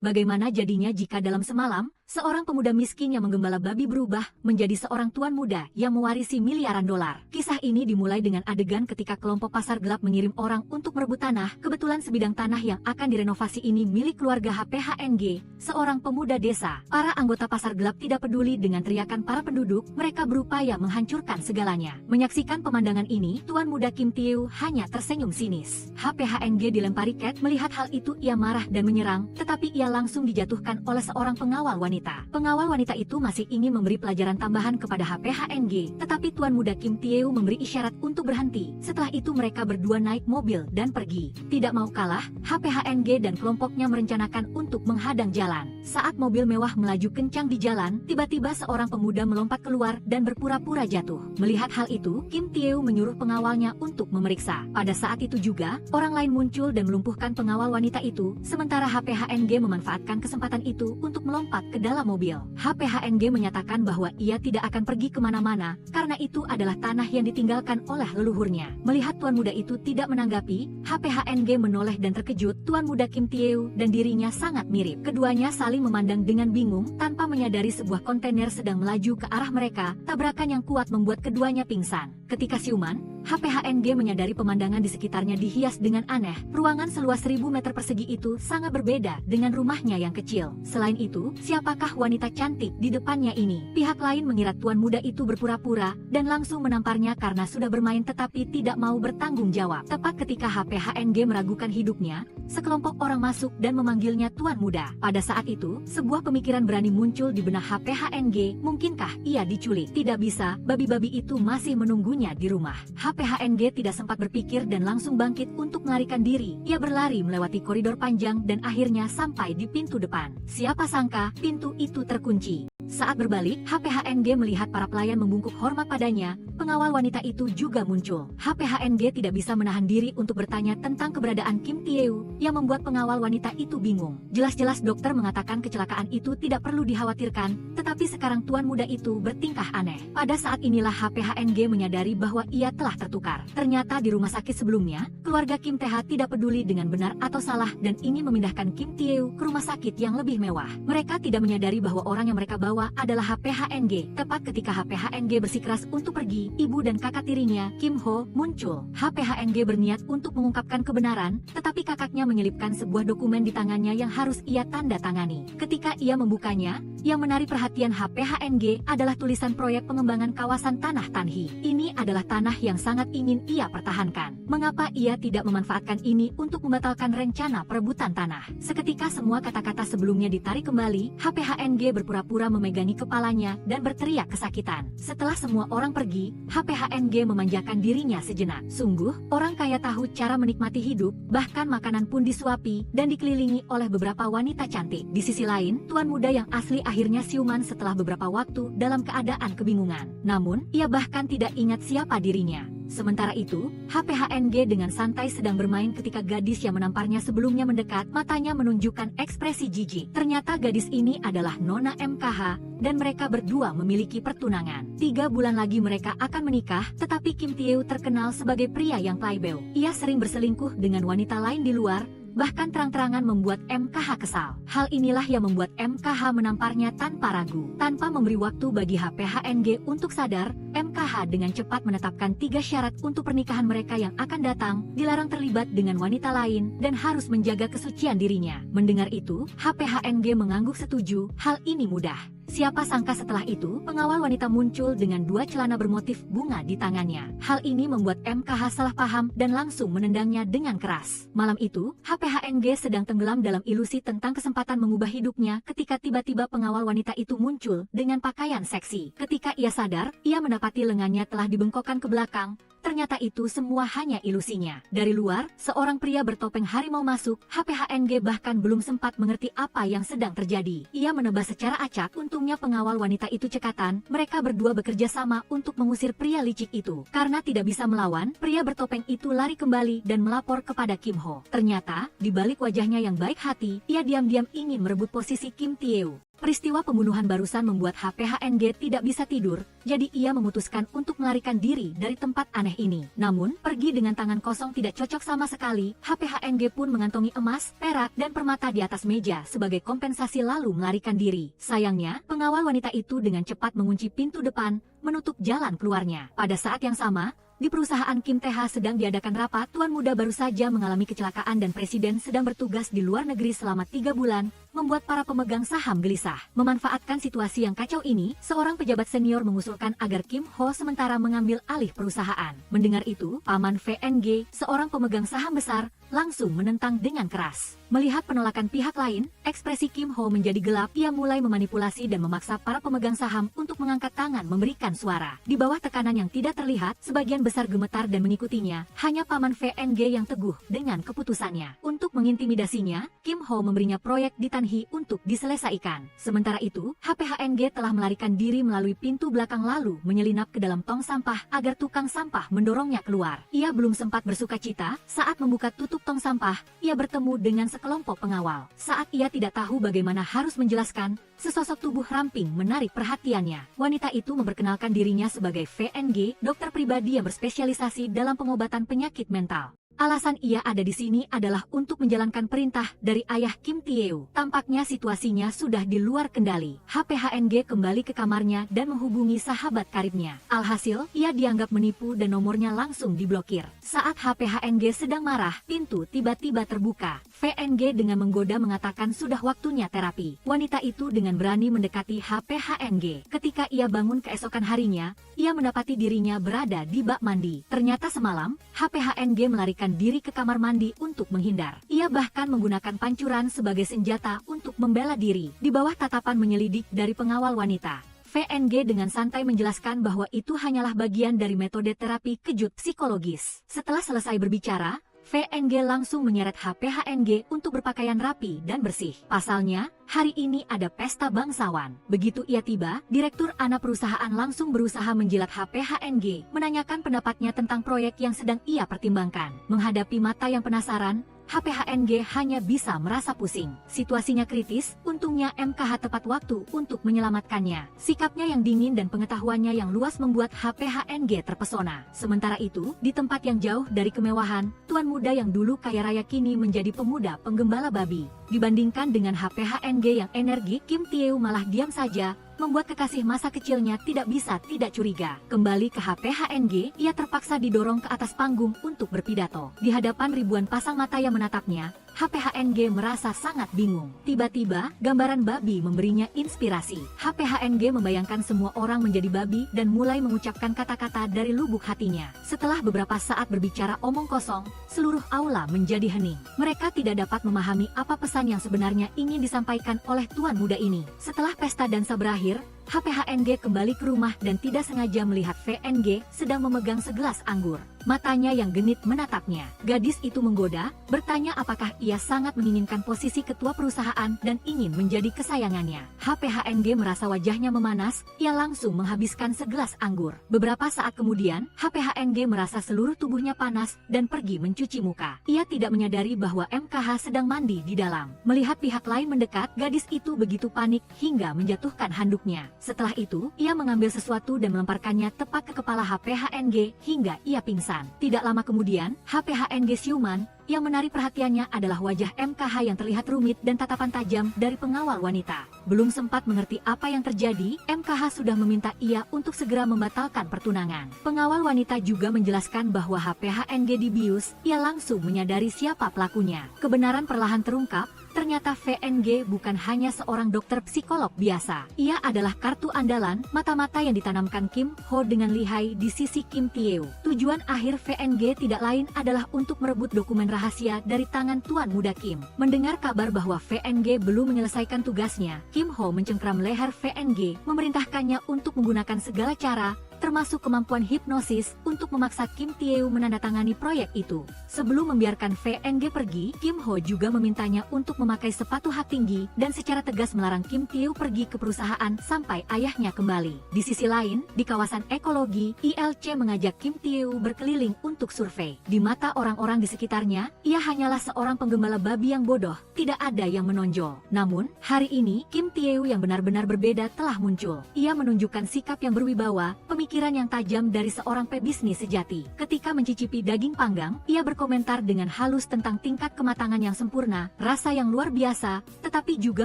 Bagaimana jadinya jika dalam semalam, seorang pemuda miskin yang menggembala babi berubah menjadi seorang tuan muda yang mewarisi miliaran dolar. Kisah ini dimulai dengan adegan ketika kelompok pasar gelap mengirim orang untuk merebut tanah. Kebetulan sebidang tanah yang akan direnovasi ini milik keluarga HPHNG, seorang pemuda desa. Para anggota pasar gelap tidak peduli dengan teriakan para penduduk, mereka berupaya menghancurkan segalanya. Menyaksikan pemandangan ini, tuan muda Kim Tae-woo hanya tersenyum sinis. HPHNG dilempari Cat. Melihat hal itu ia marah dan menyerang, tetapi ia langsung dijatuhkan oleh seorang pengawal wanita. Pengawal wanita itu masih ingin memberi pelajaran tambahan kepada HPHNG, tetapi tuan muda Kim Tae-woo memberi isyarat untuk berhenti. Setelah itu mereka berdua naik mobil dan pergi. Tidak mau kalah, HPHNG dan kelompoknya merencanakan untuk menghadang jalan. Saat mobil mewah melaju kencang di jalan, tiba-tiba seorang pemuda melompat keluar dan berpura-pura jatuh. Melihat hal itu, Kim Tae-woo menyuruh pengawalnya untuk memeriksa. Pada saat itu juga, orang lain muncul dan melumpuhkan pengawal wanita itu, sementara HPHNG memanfaatkan kesempatan itu untuk melompat ke dalam mobil. HPHNG menyatakan bahwa ia tidak akan pergi kemana-mana, karena itu adalah tanah yang ditinggalkan oleh leluhurnya. Melihat tuan muda itu tidak menanggapi, HPHNG menoleh dan terkejut. Tuan muda Kim Tae-woo dan dirinya sangat mirip. Keduanya saling memandang dengan bingung, tanpa menyadari sebuah kontainer sedang melaju ke arah mereka. Tabrakan yang kuat membuat keduanya pingsan. Ketika siuman, HPHNG menyadari pemandangan di sekitarnya dihias dengan aneh. Ruangan seluas 1000 meter persegi itu sangat berbeda dengan rumahnya yang kecil. Selain itu, siapakah wanita cantik di depannya ini? Pihak lain mengira tuan muda itu berpura-pura dan langsung menamparnya karena sudah bermain tetapi tidak mau bertanggung jawab. Tepat ketika HPHNG meragukan hidupnya, sekelompok orang masuk dan memanggilnya tuan muda. Pada saat itu, sebuah pemikiran berani muncul di benak HPHNG. Mungkinkah ia diculik? Tidak bisa, babi-babi itu masih menunggunya di rumah. HPHNG tidak sempat berpikir dan langsung bangkit untuk melarikan diri. Ia berlari melewati koridor panjang dan akhirnya sampai di pintu depan. Siapa sangka, pintu itu terkunci. Saat berbalik, HPHNG melihat para pelayan membungkuk hormat padanya. Pengawal wanita itu juga muncul. HPHNG tidak bisa menahan diri untuk bertanya tentang keberadaan Kim Tae-woo yang membuat pengawal wanita itu bingung. Jelas-jelas dokter mengatakan kecelakaan itu tidak perlu dikhawatirkan, tetapi sekarang tuan muda itu bertingkah aneh. Pada saat inilah HPHNG menyadari bahwa ia telah tertukar. Ternyata di rumah sakit sebelumnya, keluarga Kim TH tidak peduli dengan benar atau salah dan ingin memindahkan Kim Tae-woo ke rumah sakit yang lebih mewah. Mereka tidak menyadari bahwa orang yang mereka bawa adalah HPHNG. Tepat ketika HPHNG bersikeras untuk pergi, ibu dan kakak tirinya, Kim Ho, muncul. HPHNG berniat untuk mengungkapkan kebenaran, tetapi kakaknya menyelipkan sebuah dokumen di tangannya yang harus ia tanda tangani. Ketika ia membukanya, yang menarik perhatian HPHNG adalah tulisan proyek pengembangan kawasan tanah Tanhi. Ini adalah tanah yang sangat ingin ia pertahankan. Mengapa ia tidak memanfaatkan ini untuk membatalkan rencana perebutan tanah? Seketika semua kata-kata sebelumnya ditarik kembali, HPHNG berpura-pura memegangi kepalanya dan berteriak kesakitan. Setelah semua orang pergi, HPHNG memanjakan dirinya sejenak. Sungguh, orang kaya tahu cara menikmati hidup, bahkan makanan pun disuapi dan dikelilingi oleh beberapa wanita cantik. Di sisi lain, tuan muda yang asli akhirnya siuman setelah beberapa waktu dalam keadaan kebingungan. Namun, ia bahkan tidak ingat siapa dirinya. Sementara itu, HPHNG dengan santai sedang bermain ketika gadis yang menamparnya sebelumnya mendekat, matanya menunjukkan ekspresi jijik. Ternyata gadis ini adalah Nona MKH, dan mereka berdua memiliki pertunangan. 3 bulan lagi mereka akan menikah, tetapi Kim Tae-woo terkenal sebagai pria yang playboy. Ia sering berselingkuh dengan wanita lain di luar, bahkan terang-terangan membuat MKH kesal. Hal inilah yang membuat MKH menamparnya tanpa ragu. Tanpa memberi waktu bagi HPHNG untuk sadar, MKH dengan cepat menetapkan 3 syarat untuk pernikahan mereka yang akan datang, dilarang terlibat dengan wanita lain, dan harus menjaga kesucian dirinya. Mendengar itu, HPHNG mengangguk setuju. Hal ini mudah. Siapa sangka setelah itu, pengawal wanita muncul dengan 2 celana bermotif bunga di tangannya. Hal ini membuat MKH salah paham dan langsung menendangnya dengan keras. Malam itu, HPHNG sedang tenggelam dalam ilusi tentang kesempatan mengubah hidupnya ketika tiba-tiba pengawal wanita itu muncul dengan pakaian seksi. Ketika ia sadar, ia mendapati lengannya telah dibengkokkan ke belakang. Ternyata itu semua hanya ilusinya. Dari luar, seorang pria bertopeng harimau masuk. HPHNG bahkan belum sempat mengerti apa yang sedang terjadi. Ia menebas secara acak. Untungnya pengawal wanita itu cekatan. Mereka berdua bekerja sama untuk mengusir pria licik itu. Karena tidak bisa melawan, pria bertopeng itu lari kembali dan melapor kepada Kim Ho. Ternyata, di balik wajahnya yang baik hati, ia diam-diam ingin merebut posisi Kim Tae-woo. Peristiwa pembunuhan barusan membuat HPHNG tidak bisa tidur, jadi ia memutuskan untuk melarikan diri dari tempat aneh aneh ini. Namun, pergi dengan tangan kosong tidak cocok sama sekali. HPHNG pun mengantongi emas, perak, dan permata di atas meja sebagai kompensasi lalu melarikan diri. Sayangnya, pengawal wanita itu dengan cepat mengunci pintu depan, menutup jalan keluarnya. Pada saat yang sama, di perusahaan Kim TH sedang diadakan rapat, tuan muda baru saja mengalami kecelakaan dan presiden sedang bertugas di luar negeri selama 3 bulan, membuat para pemegang saham gelisah. Memanfaatkan situasi yang kacau ini, seorang pejabat senior mengusulkan agar Kim Ho sementara mengambil alih perusahaan. Mendengar itu, paman VNG, seorang pemegang saham besar, langsung menentang dengan keras. Melihat penolakan pihak lain, ekspresi Kim Ho menjadi gelap. Ia mulai memanipulasi dan memaksa para pemegang saham untuk mengangkat tangan memberikan suara. Di bawah tekanan yang tidak terlihat, sebagian besar gemetar dan mengikutinya. Hanya paman VNG yang teguh dengan keputusannya. Untuk mengintimidasinya, Kim Ho memberinya proyek di Tanhi untuk diselesaikan. Sementara itu, HPHNG telah melarikan diri melalui pintu belakang lalu menyelinap ke dalam tong sampah agar tukang sampah mendorongnya keluar. Ia belum sempat bersukacita saat membuka tutup tong sampah. Ia bertemu dengan sekelompok pengawal. Saat ia tidak tahu bagaimana harus menjelaskan, sesosok tubuh ramping menarik perhatiannya. Wanita itu memperkenalkan dirinya sebagai VNG, dokter pribadi yang berspesialisasi dalam pengobatan penyakit mental. Alasan ia ada di sini adalah untuk menjalankan perintah dari ayah Kim Tae-woo. Tampaknya situasinya sudah di luar kendali. HPHNG kembali ke kamarnya dan menghubungi sahabat karibnya. Alhasil, ia dianggap menipu dan nomornya langsung diblokir. Saat HPHNG sedang marah, pintu tiba-tiba terbuka. VNG dengan menggoda mengatakan sudah waktunya terapi. Wanita itu dengan berani mendekati HPHNG. Ketika ia bangun keesokan harinya, ia mendapati dirinya berada di bak mandi. Ternyata semalam, HPHNG melarikan diri ke kamar mandi untuk menghindar. Ia bahkan menggunakan pancuran sebagai senjata untuk membela diri. Di bawah tatapan menyelidik dari pengawal wanita, VNG dengan santai menjelaskan bahwa itu hanyalah bagian dari metode terapi kejut psikologis. Setelah selesai berbicara, VNG langsung menyeret HPHNG untuk berpakaian rapi dan bersih. Pasalnya, hari ini ada pesta bangsawan. Begitu ia tiba, direktur anak perusahaan langsung berusaha menjilat HPHNG, menanyakan pendapatnya tentang proyek yang sedang ia pertimbangkan. Menghadapi mata yang penasaran, HPHNG hanya bisa merasa pusing. Situasinya kritis, untungnya MKH tepat waktu untuk menyelamatkannya. Sikapnya yang dingin dan pengetahuannya yang luas membuat HPHNG terpesona. Sementara itu, di tempat yang jauh dari kemewahan, tuan muda yang dulu kaya raya kini menjadi pemuda penggembala babi. Dibandingkan dengan HPHNG yang energik, Kim Tae-woo malah diam saja, membuat kekasih masa kecilnya tidak bisa tidak curiga. Kembali ke HPHNG, ia terpaksa didorong ke atas panggung untuk berpidato. Di hadapan ribuan pasang mata yang menatapnya, HPHNG merasa sangat bingung. Tiba-tiba, gambaran babi memberinya inspirasi. HPHNG membayangkan semua orang menjadi babi dan mulai mengucapkan kata-kata dari lubuk hatinya. Setelah beberapa saat berbicara omong kosong, seluruh aula menjadi hening. Mereka tidak dapat memahami apa pesan yang sebenarnya ingin disampaikan oleh tuan muda ini. Setelah pesta dansa berakhir, HPHNG kembali ke rumah dan tidak sengaja melihat VNG sedang memegang segelas anggur. Matanya yang genit menatapnya. Gadis itu menggoda, bertanya apakah ia sangat menginginkan posisi ketua perusahaan dan ingin menjadi kesayangannya. HPHNG merasa wajahnya memanas, ia langsung menghabiskan segelas anggur. Beberapa saat kemudian, HPHNG merasa seluruh tubuhnya panas dan pergi mencuci muka. Ia tidak menyadari bahwa MKH sedang mandi di dalam. Melihat pihak lain mendekat, gadis itu begitu panik hingga menjatuhkan handuknya. Setelah itu, ia mengambil sesuatu dan melemparkannya tepat ke kepala HPHNG hingga ia pingsan. Tidak lama kemudian, HPHNG siuman. Yang menarik perhatiannya adalah wajah MKH yang terlihat rumit dan tatapan tajam dari pengawal wanita. Belum sempat mengerti apa yang terjadi, MKH sudah meminta ia untuk segera membatalkan pertunangan. Pengawal wanita juga menjelaskan bahwa HPHNG dibius, ia langsung menyadari siapa pelakunya. Kebenaran perlahan terungkap. Ternyata VNG bukan hanya seorang dokter psikolog biasa. Ia adalah kartu andalan, mata-mata yang ditanamkan Kim Ho dengan lihai di sisi Kim Tae-woo. Tujuan akhir VNG tidak lain adalah untuk merebut dokumen rahasia dari tangan tuan muda Kim. Mendengar kabar bahwa VNG belum menyelesaikan tugasnya, Kim Ho mencengkram leher VNG, memerintahkannya untuk menggunakan segala cara, termasuk kemampuan hipnosis, untuk memaksa Kim Tae-woo menandatangani proyek itu. Sebelum membiarkan VNG pergi, Kim Ho juga memintanya untuk memakai sepatu hak tinggi dan secara tegas melarang Kim Tae-woo pergi ke perusahaan sampai ayahnya kembali. Di sisi lain, di kawasan ekologi, ILC mengajak Kim Tae-woo berkeliling untuk survei. Di mata orang-orang di sekitarnya, ia hanyalah seorang penggembala babi yang bodoh, tidak ada yang menonjol. Namun, hari ini, Kim Tae-woo yang benar-benar berbeda telah muncul. Ia menunjukkan sikap yang berwibawa, pemikiran pikiran yang tajam dari seorang pebisnis sejati. Ketika mencicipi daging panggang, ia berkomentar dengan halus tentang tingkat kematangan yang sempurna, rasa yang luar biasa, tetapi juga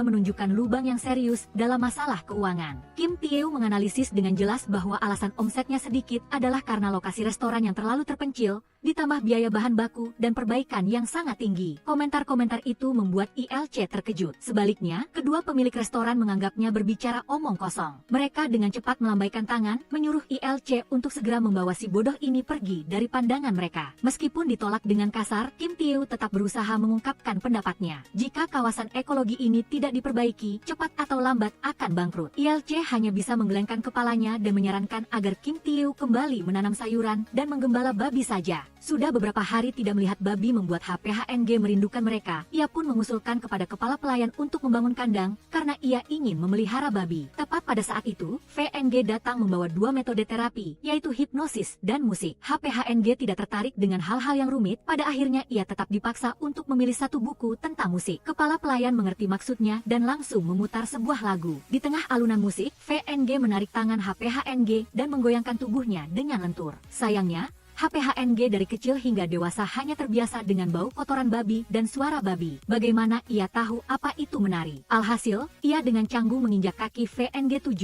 menunjukkan lubang yang serius dalam masalah keuangan. Kim Tae-woo menganalisis dengan jelas bahwa alasan omsetnya sedikit adalah karena lokasi restoran yang terlalu terpencil, ditambah biaya bahan baku dan perbaikan yang sangat tinggi. Komentar-komentar itu membuat ILC terkejut. Sebaliknya, kedua pemilik restoran menganggapnya berbicara omong kosong. Mereka dengan cepat melambaikan tangan, menyuruh ILC untuk segera membawa si bodoh ini pergi dari pandangan mereka. Meskipun ditolak dengan kasar, Kim Tae-woo tetap berusaha mengungkapkan pendapatnya. Jika kawasan ekologi ini tidak diperbaiki, cepat atau lambat akan bangkrut. ILC hanya bisa menggelengkan kepalanya dan menyarankan agar Kim Tae-woo kembali menanam sayuran dan menggembala babi saja. Sudah beberapa hari tidak melihat babi membuat HPHNG merindukan mereka. Ia pun mengusulkan kepada kepala pelayan untuk membangun kandang karena ia ingin memelihara babi. Tepat pada saat itu, VNG datang membawa dua metode terapi, yaitu hipnosis dan musik. HPHNG tidak tertarik dengan hal-hal yang rumit. Pada akhirnya ia tetap dipaksa untuk memilih satu buku tentang musik. Kepala pelayan mengerti maksudnya dan langsung memutar sebuah lagu. Di tengah alunan musik, VNG menarik tangan HPHNG dan menggoyangkan tubuhnya dengan lentur. Sayangnya, HPHNG dari kecil hingga dewasa hanya terbiasa dengan bau kotoran babi dan suara babi. Bagaimana ia tahu apa itu menari? Alhasil, ia dengan canggung menginjak kaki VNG 9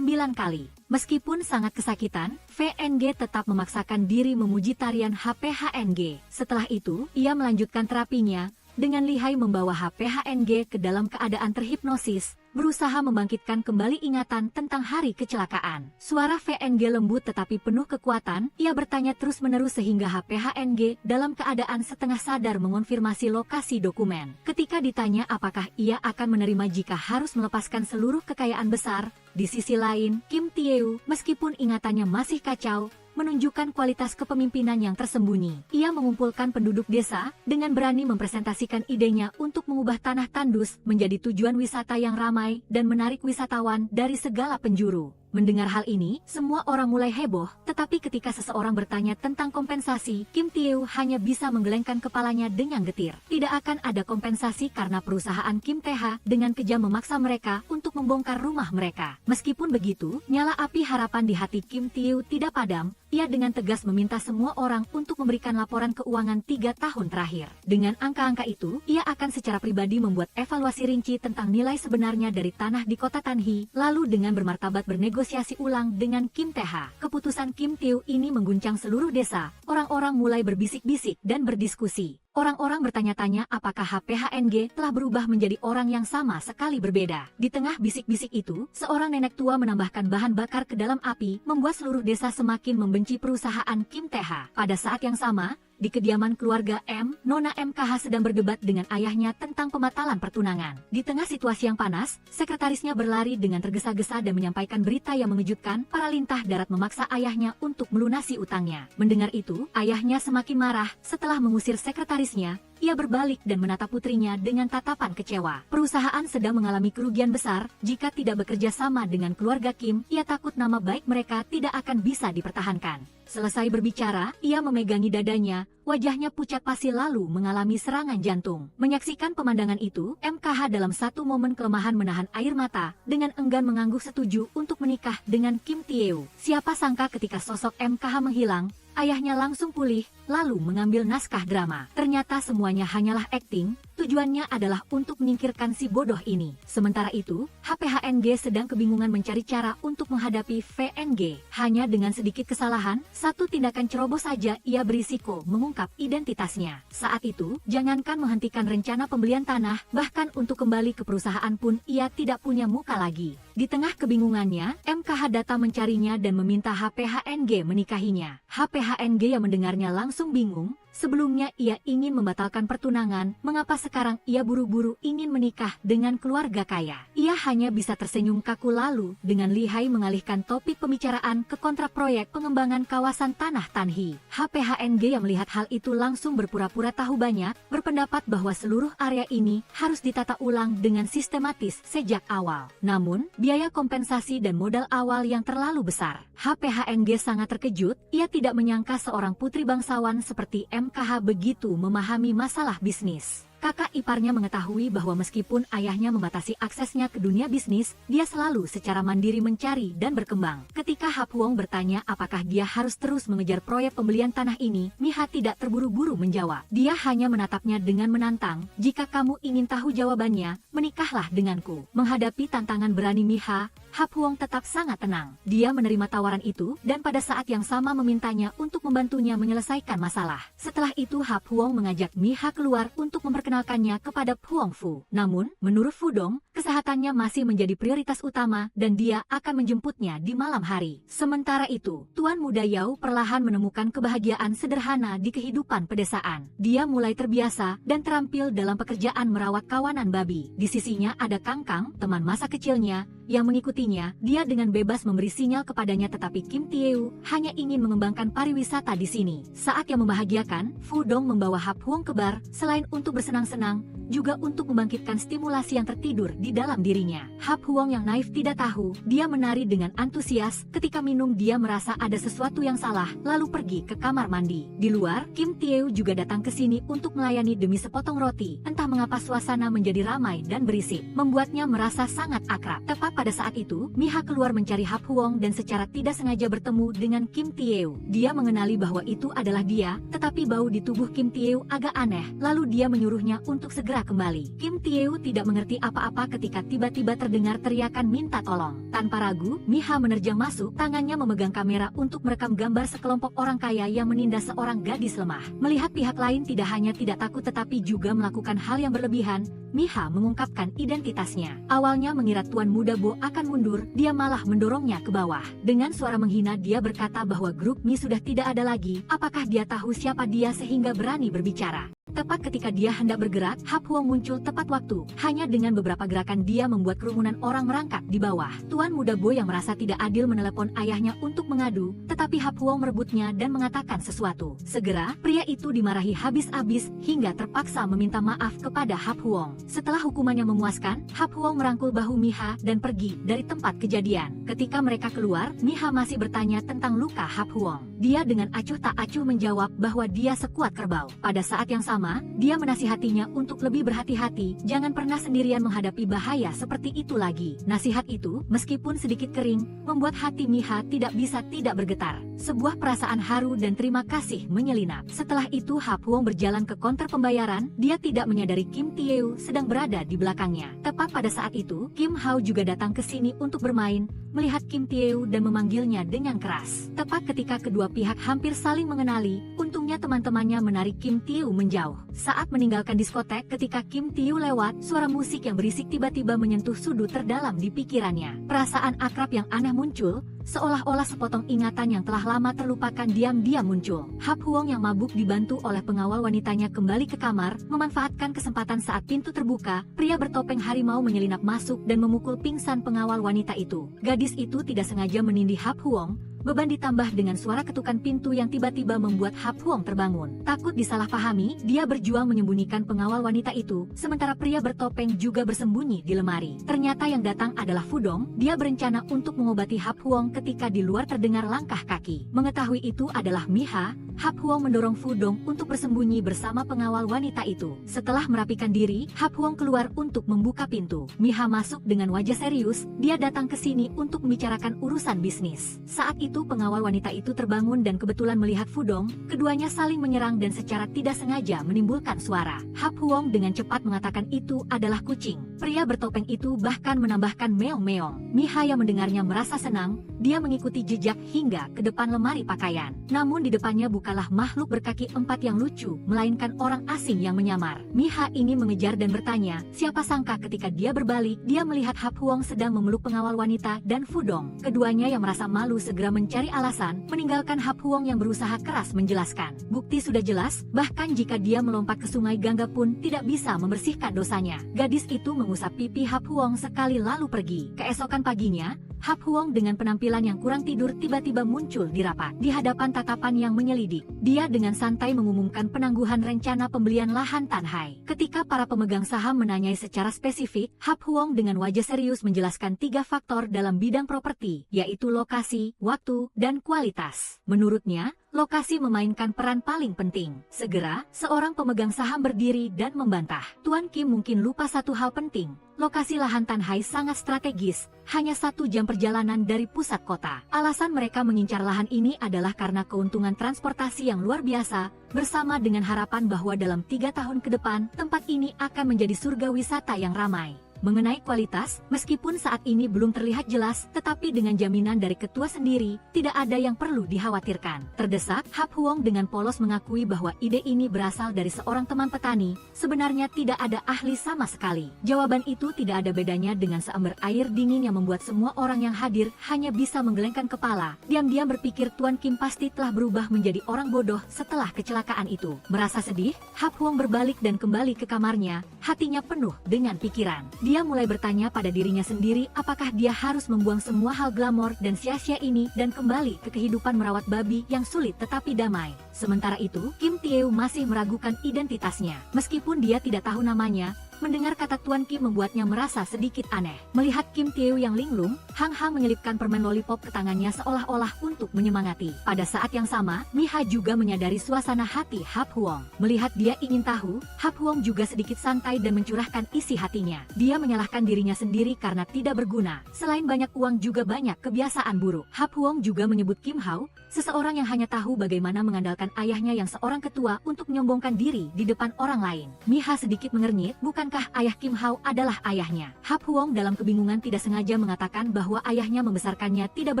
kali. Meskipun sangat kesakitan, VNG tetap memaksakan diri memuji tarian HPHNG. Setelah itu, ia melanjutkan terapinya dengan lihai membawa HPHNG ke dalam keadaan terhipnosis, berusaha membangkitkan kembali ingatan tentang hari kecelakaan. Suara VNG lembut tetapi penuh kekuatan, ia bertanya terus-menerus sehingga HPHNG dalam keadaan setengah sadar mengonfirmasi lokasi dokumen. Ketika ditanya apakah ia akan menerima jika harus melepaskan seluruh kekayaan besar, di sisi lain, Kim Tae-woo, meskipun ingatannya masih kacau, menunjukkan kualitas kepemimpinan yang tersembunyi. Ia mengumpulkan penduduk desa dengan berani mempresentasikan idenya untuk mengubah tanah tandus menjadi tujuan wisata yang ramai dan menarik wisatawan dari segala penjuru. Mendengar hal ini, semua orang mulai heboh, tetapi ketika seseorang bertanya tentang kompensasi, Kim Tae-woo hanya bisa menggelengkan kepalanya dengan getir. Tidak akan ada kompensasi karena perusahaan Kim Tae-ha dengan kejam memaksa mereka untuk membongkar rumah mereka. Meskipun begitu, nyala api harapan di hati Kim Tae-woo tidak padam. Ia dengan tegas meminta semua orang untuk memberikan laporan keuangan 3 tahun terakhir. Dengan angka-angka itu, ia akan secara pribadi membuat evaluasi rinci tentang nilai sebenarnya dari tanah di kota Tanhi, lalu dengan bermartabat bernegosiasi ulang dengan Kim Tae-ha. Keputusan Kim Tae-woo ini mengguncang seluruh desa. Orang-orang mulai berbisik-bisik dan berdiskusi. Orang-orang bertanya-tanya apakah HPHNG telah berubah menjadi orang yang sama sekali berbeda. Di tengah bisik-bisik itu, seorang nenek tua menambahkan bahan bakar ke dalam api, membuat seluruh desa semakin membenci perusahaan Kim Tae-ha. Pada saat yang sama, di kediaman keluarga M, Nona MKH sedang berdebat dengan ayahnya tentang pembatalan pertunangan. Di tengah situasi yang panas, sekretarisnya berlari dengan tergesa-gesa dan menyampaikan berita yang mengejutkan. Para lintah darat memaksa ayahnya untuk melunasi utangnya. Mendengar itu, ayahnya semakin marah. Setelah mengusir sekretarisnya, ia berbalik dan menatap putrinya dengan tatapan kecewa. Perusahaan sedang mengalami kerugian besar. Jika tidak bekerja sama dengan keluarga Kim, ia takut nama baik mereka tidak akan bisa dipertahankan. Selesai berbicara, ia memegangi dadanya, wajahnya pucat pasi lalu mengalami serangan jantung. Menyaksikan pemandangan itu, MKH dalam satu momen kelemahan menahan air mata, dengan enggan mengangguk setuju untuk menikah dengan Kim Tae-woo. Siapa sangka ketika sosok MKH menghilang, ayahnya langsung pulih, lalu mengambil naskah drama. Ternyata semuanya hanyalah akting. Tujuannya adalah untuk menyingkirkan si bodoh ini. Sementara itu, HPHNG sedang kebingungan mencari cara untuk menghadapi VNG. Hanya dengan sedikit kesalahan, satu tindakan ceroboh saja ia berisiko mengungkap identitasnya. Saat itu, jangankan menghentikan rencana pembelian tanah, bahkan untuk kembali ke perusahaan pun ia tidak punya muka lagi. Di tengah kebingungannya, MKH datang mencarinya dan meminta HPHNG menikahinya. HPHNG yang mendengarnya langsung bingung. Sebelumnya ia ingin membatalkan pertunangan, mengapa sekarang ia buru-buru ingin menikah dengan keluarga kaya? Ia hanya bisa tersenyum kaku lalu dengan lihai mengalihkan topik pembicaraan ke kontrak proyek pengembangan kawasan tanah Tanhi. HPHNG yang melihat hal itu langsung berpura-pura tahu banyak, berpendapat bahwa seluruh area ini harus ditata ulang dengan sistematis sejak awal. Namun, biaya kompensasi dan modal awal yang terlalu besar. HPHNG sangat terkejut, ia tidak menyangka seorang putri bangsawan seperti MKH begitu memahami masalah bisnis. Kakak iparnya mengetahui bahwa meskipun ayahnya membatasi aksesnya ke dunia bisnis, dia selalu secara mandiri mencari dan berkembang. Ketika Hap Huong bertanya apakah dia harus terus mengejar proyek pembelian tanah ini, Miha tidak terburu-buru menjawab. Dia hanya menatapnya dengan menantang, "Jika kamu ingin tahu jawabannya, menikahlah denganku." Menghadapi tantangan berani Miha, Hap Huong tetap sangat tenang. Dia menerima tawaran itu dan pada saat yang sama memintanya untuk membantunya menyelesaikan masalah. Setelah itu Hap Huong mengajak Miha keluar untuk memperkenalkannya kepada Huong Fu. Namun, menurut Fu Dong, kesehatannya masih menjadi prioritas utama dan dia akan menjemputnya di malam hari. Sementara itu, Tuan Muda Yao perlahan menemukan kebahagiaan sederhana di kehidupan pedesaan. Dia mulai terbiasa dan terampil dalam pekerjaan merawat kawanan babi. Di sisinya ada Kang Kang, teman masa kecilnya, yang mengikutinya. Dia dengan bebas memberi sinyal kepadanya, tetapi Kim Tae-woo hanya ingin mengembangkan pariwisata di sini. Saat yang membahagiakan, Fu Dong membawa Hap Huong ke bar, selain untuk bersenang-senang, juga untuk membangkitkan stimulasi yang tertidur di dalam dirinya. Hap Huong yang naif tidak tahu, dia menari dengan antusias. Ketika minum dia merasa ada sesuatu yang salah, lalu pergi ke kamar mandi. Di luar, Kim Tae-woo juga datang ke sini untuk melayani demi sepotong roti. Entah mengapa suasana menjadi ramai dan berisik, membuatnya merasa sangat akrab. Tepat pada saat itu, Miha keluar mencari Hap Huong dan secara tidak sengaja bertemu dengan Kim Tae-woo. Dia mengenali bahwa itu adalah dia, tetapi bau di tubuh Kim Tae-woo agak aneh, lalu dia menyuruhnya untuk segera kembali. Kim Tae-woo tidak mengerti apa-apa ketika tiba-tiba terdengar teriakan minta tolong. Tanpa ragu, Miha menerjang masuk, tangannya memegang kamera untuk merekam gambar sekelompok orang kaya yang menindas seorang gadis lemah. Melihat pihak lain tidak hanya tidak takut tetapi juga melakukan hal yang berlebihan, Miha mengungkapkan identitasnya. Awalnya mengira Tuan Muda Bo akan mundur, dia malah mendorongnya ke bawah. Dengan suara menghina dia berkata bahwa grup Mi sudah tidak ada lagi. Apakah dia tahu siapa dia sehingga berani berbicara? Tepat ketika dia hendak bergerak, Hap Huong muncul tepat waktu. Hanya dengan beberapa gerakan dia membuat kerumunan orang merangkak di bawah. Tuan Muda Bo yang merasa tidak adil menelepon ayahnya untuk mengadu, tetapi Hap Huong merebutnya dan mengatakan sesuatu. Segera, pria itu dimarahi habis-habis hingga terpaksa meminta maaf kepada Hap Huong. Setelah hukumannya memuaskan, Hap Huong merangkul bahu Miha dan pergi dari tempat kejadian. Ketika mereka keluar, Miha masih bertanya tentang luka Hap Huong. Dia dengan acuh tak acuh menjawab bahwa dia sekuat kerbau. Pada saat yang sama, dia menasihatinya untuk lebih berhati-hati, jangan pernah sendirian menghadapi bahaya seperti itu lagi. Nasihat itu, meskipun sedikit kering, membuat hati Miha tidak bisa tidak bergetar. Sebuah perasaan haru dan terima kasih menyelinap. Setelah itu Hap Huong berjalan ke konter pembayaran, dia tidak menyadari Kim Tae-woo sedang berada di belakangnya. Tepat pada saat itu, Kim Hao juga datang ke sini untuk bermain, melihat Kim Tae-woo dan memanggilnya dengan keras. Tepat ketika kedua pihak hampir saling mengenali, untungnya teman-temannya menarik Kim Tae-woo menjauh. Saat meninggalkan diskotek ketika Kim Tae-woo lewat, suara musik yang berisik tiba-tiba menyentuh sudut terdalam di pikirannya. Perasaan akrab yang aneh muncul, seolah-olah sepotong ingatan yang telah lama terlupakan diam-diam muncul. Hap Huong yang mabuk dibantu oleh pengawal wanitanya kembali ke kamar, memanfaatkan kesempatan saat pintu terbuka, pria bertopeng harimau menyelinap masuk dan memukul pingsan pengawal wanita itu. Gadis itu tidak sengaja menindih Hap Huong. Beban ditambah dengan suara ketukan pintu yang tiba-tiba membuat Hap Huong terbangun. Takut disalahpahami, dia berjuang menyembunyikan pengawal wanita itu, sementara pria bertopeng juga bersembunyi di lemari. Ternyata yang datang adalah Fu Dong. Dia berencana untuk mengobati Hap Huong ketika di luar terdengar langkah kaki. Mengetahui itu adalah Miha, Hap Huong mendorong Fu Dong untuk bersembunyi bersama pengawal wanita itu. Setelah merapikan diri, Hap Huong keluar untuk membuka pintu. Miha masuk dengan wajah serius, dia datang ke sini untuk membicarakan urusan bisnis. Saat itu pengawal wanita itu terbangun dan kebetulan melihat Fu Dong, keduanya saling menyerang dan secara tidak sengaja menimbulkan suara. Hap Huong dengan cepat mengatakan itu adalah kucing. Pria bertopeng itu bahkan menambahkan meong-meong. Miha yang mendengarnya merasa senang, dia mengikuti jejak hingga ke depan lemari pakaian. Namun di depannya bukanlah makhluk berkaki empat yang lucu, melainkan orang asing yang menyamar. Miha ingin mengejar dan bertanya, siapa sangka ketika dia berbalik, dia melihat Hap Huong sedang memeluk pengawal wanita dan Fu Dong. Keduanya yang merasa malu segera mencari alasan, meninggalkan Hap Huong yang berusaha keras menjelaskan. Bukti sudah jelas, bahkan jika dia melompat ke sungai Gangga pun tidak bisa membersihkan dosanya. Gadis itu mengusap pipi Hap Huong sekali lalu pergi. Keesokan paginya, Hap Huong dengan penampilan yang kurang tidur tiba-tiba muncul di rapat. Di hadapan tatapan yang menyelidik, dia dengan santai mengumumkan penangguhan rencana pembelian lahan Tanhai. Ketika para pemegang saham menanyai secara spesifik, Hap Huong dengan wajah serius menjelaskan 3 faktor dalam bidang properti, yaitu lokasi, waktu, dan kualitas. Menurutnya, lokasi memainkan peran paling penting. Segera, seorang pemegang saham berdiri dan membantah. Tuan Kim mungkin lupa satu hal penting. Lokasi lahan Tanhai sangat strategis, hanya 1 jam perjalanan dari pusat kota. Alasan mereka mengincar lahan ini adalah karena keuntungan transportasi yang luar biasa, bersama dengan harapan bahwa dalam 3 tahun ke depan, tempat ini akan menjadi surga wisata yang ramai. Mengenai kualitas, meskipun saat ini belum terlihat jelas, tetapi dengan jaminan dari ketua sendiri, tidak ada yang perlu dikhawatirkan. Terdesak, Hap Huong dengan polos mengakui bahwa ide ini berasal dari seorang teman petani, sebenarnya tidak ada ahli sama sekali. Jawaban itu tidak ada bedanya dengan seember air dingin yang membuat semua orang yang hadir hanya bisa menggelengkan kepala. Diam-diam berpikir Tuan Kim pasti telah berubah menjadi orang bodoh setelah kecelakaan itu. Merasa sedih, Hap Huong berbalik dan kembali ke kamarnya, hatinya penuh dengan pikiran. Dia mulai bertanya pada dirinya sendiri apakah dia harus membuang semua hal glamor dan sia-sia ini dan kembali ke kehidupan merawat babi yang sulit tetapi damai. Sementara itu, Kim Tae-woo masih meragukan identitasnya. Meskipun dia tidak tahu namanya, mendengar kata Tuan Kim membuatnya merasa sedikit aneh. Melihat Kim Tae-woo yang linglung, Hang Ha menyelipkan permen lollipop ke tangannya seolah-olah untuk menyemangati. Pada saat yang sama, Mi-ha juga menyadari suasana hati Hap Huong. Melihat dia ingin tahu, Hap Huong juga sedikit santai dan mencurahkan isi hatinya. Dia menyalahkan dirinya sendiri karena tidak berguna. Selain banyak uang juga banyak kebiasaan buruk. Hap Huong juga menyebut Kim Hao, seseorang yang hanya tahu bagaimana mengandalkan ayahnya yang seorang ketua untuk menyombongkan diri di depan orang lain. Mi-ha sedikit mengernyit, bukankah ayah Kim Hao adalah ayahnya? Hap Huong dalam kebingungan tidak sengaja mengatakan bahwa ayahnya membesarkannya tidak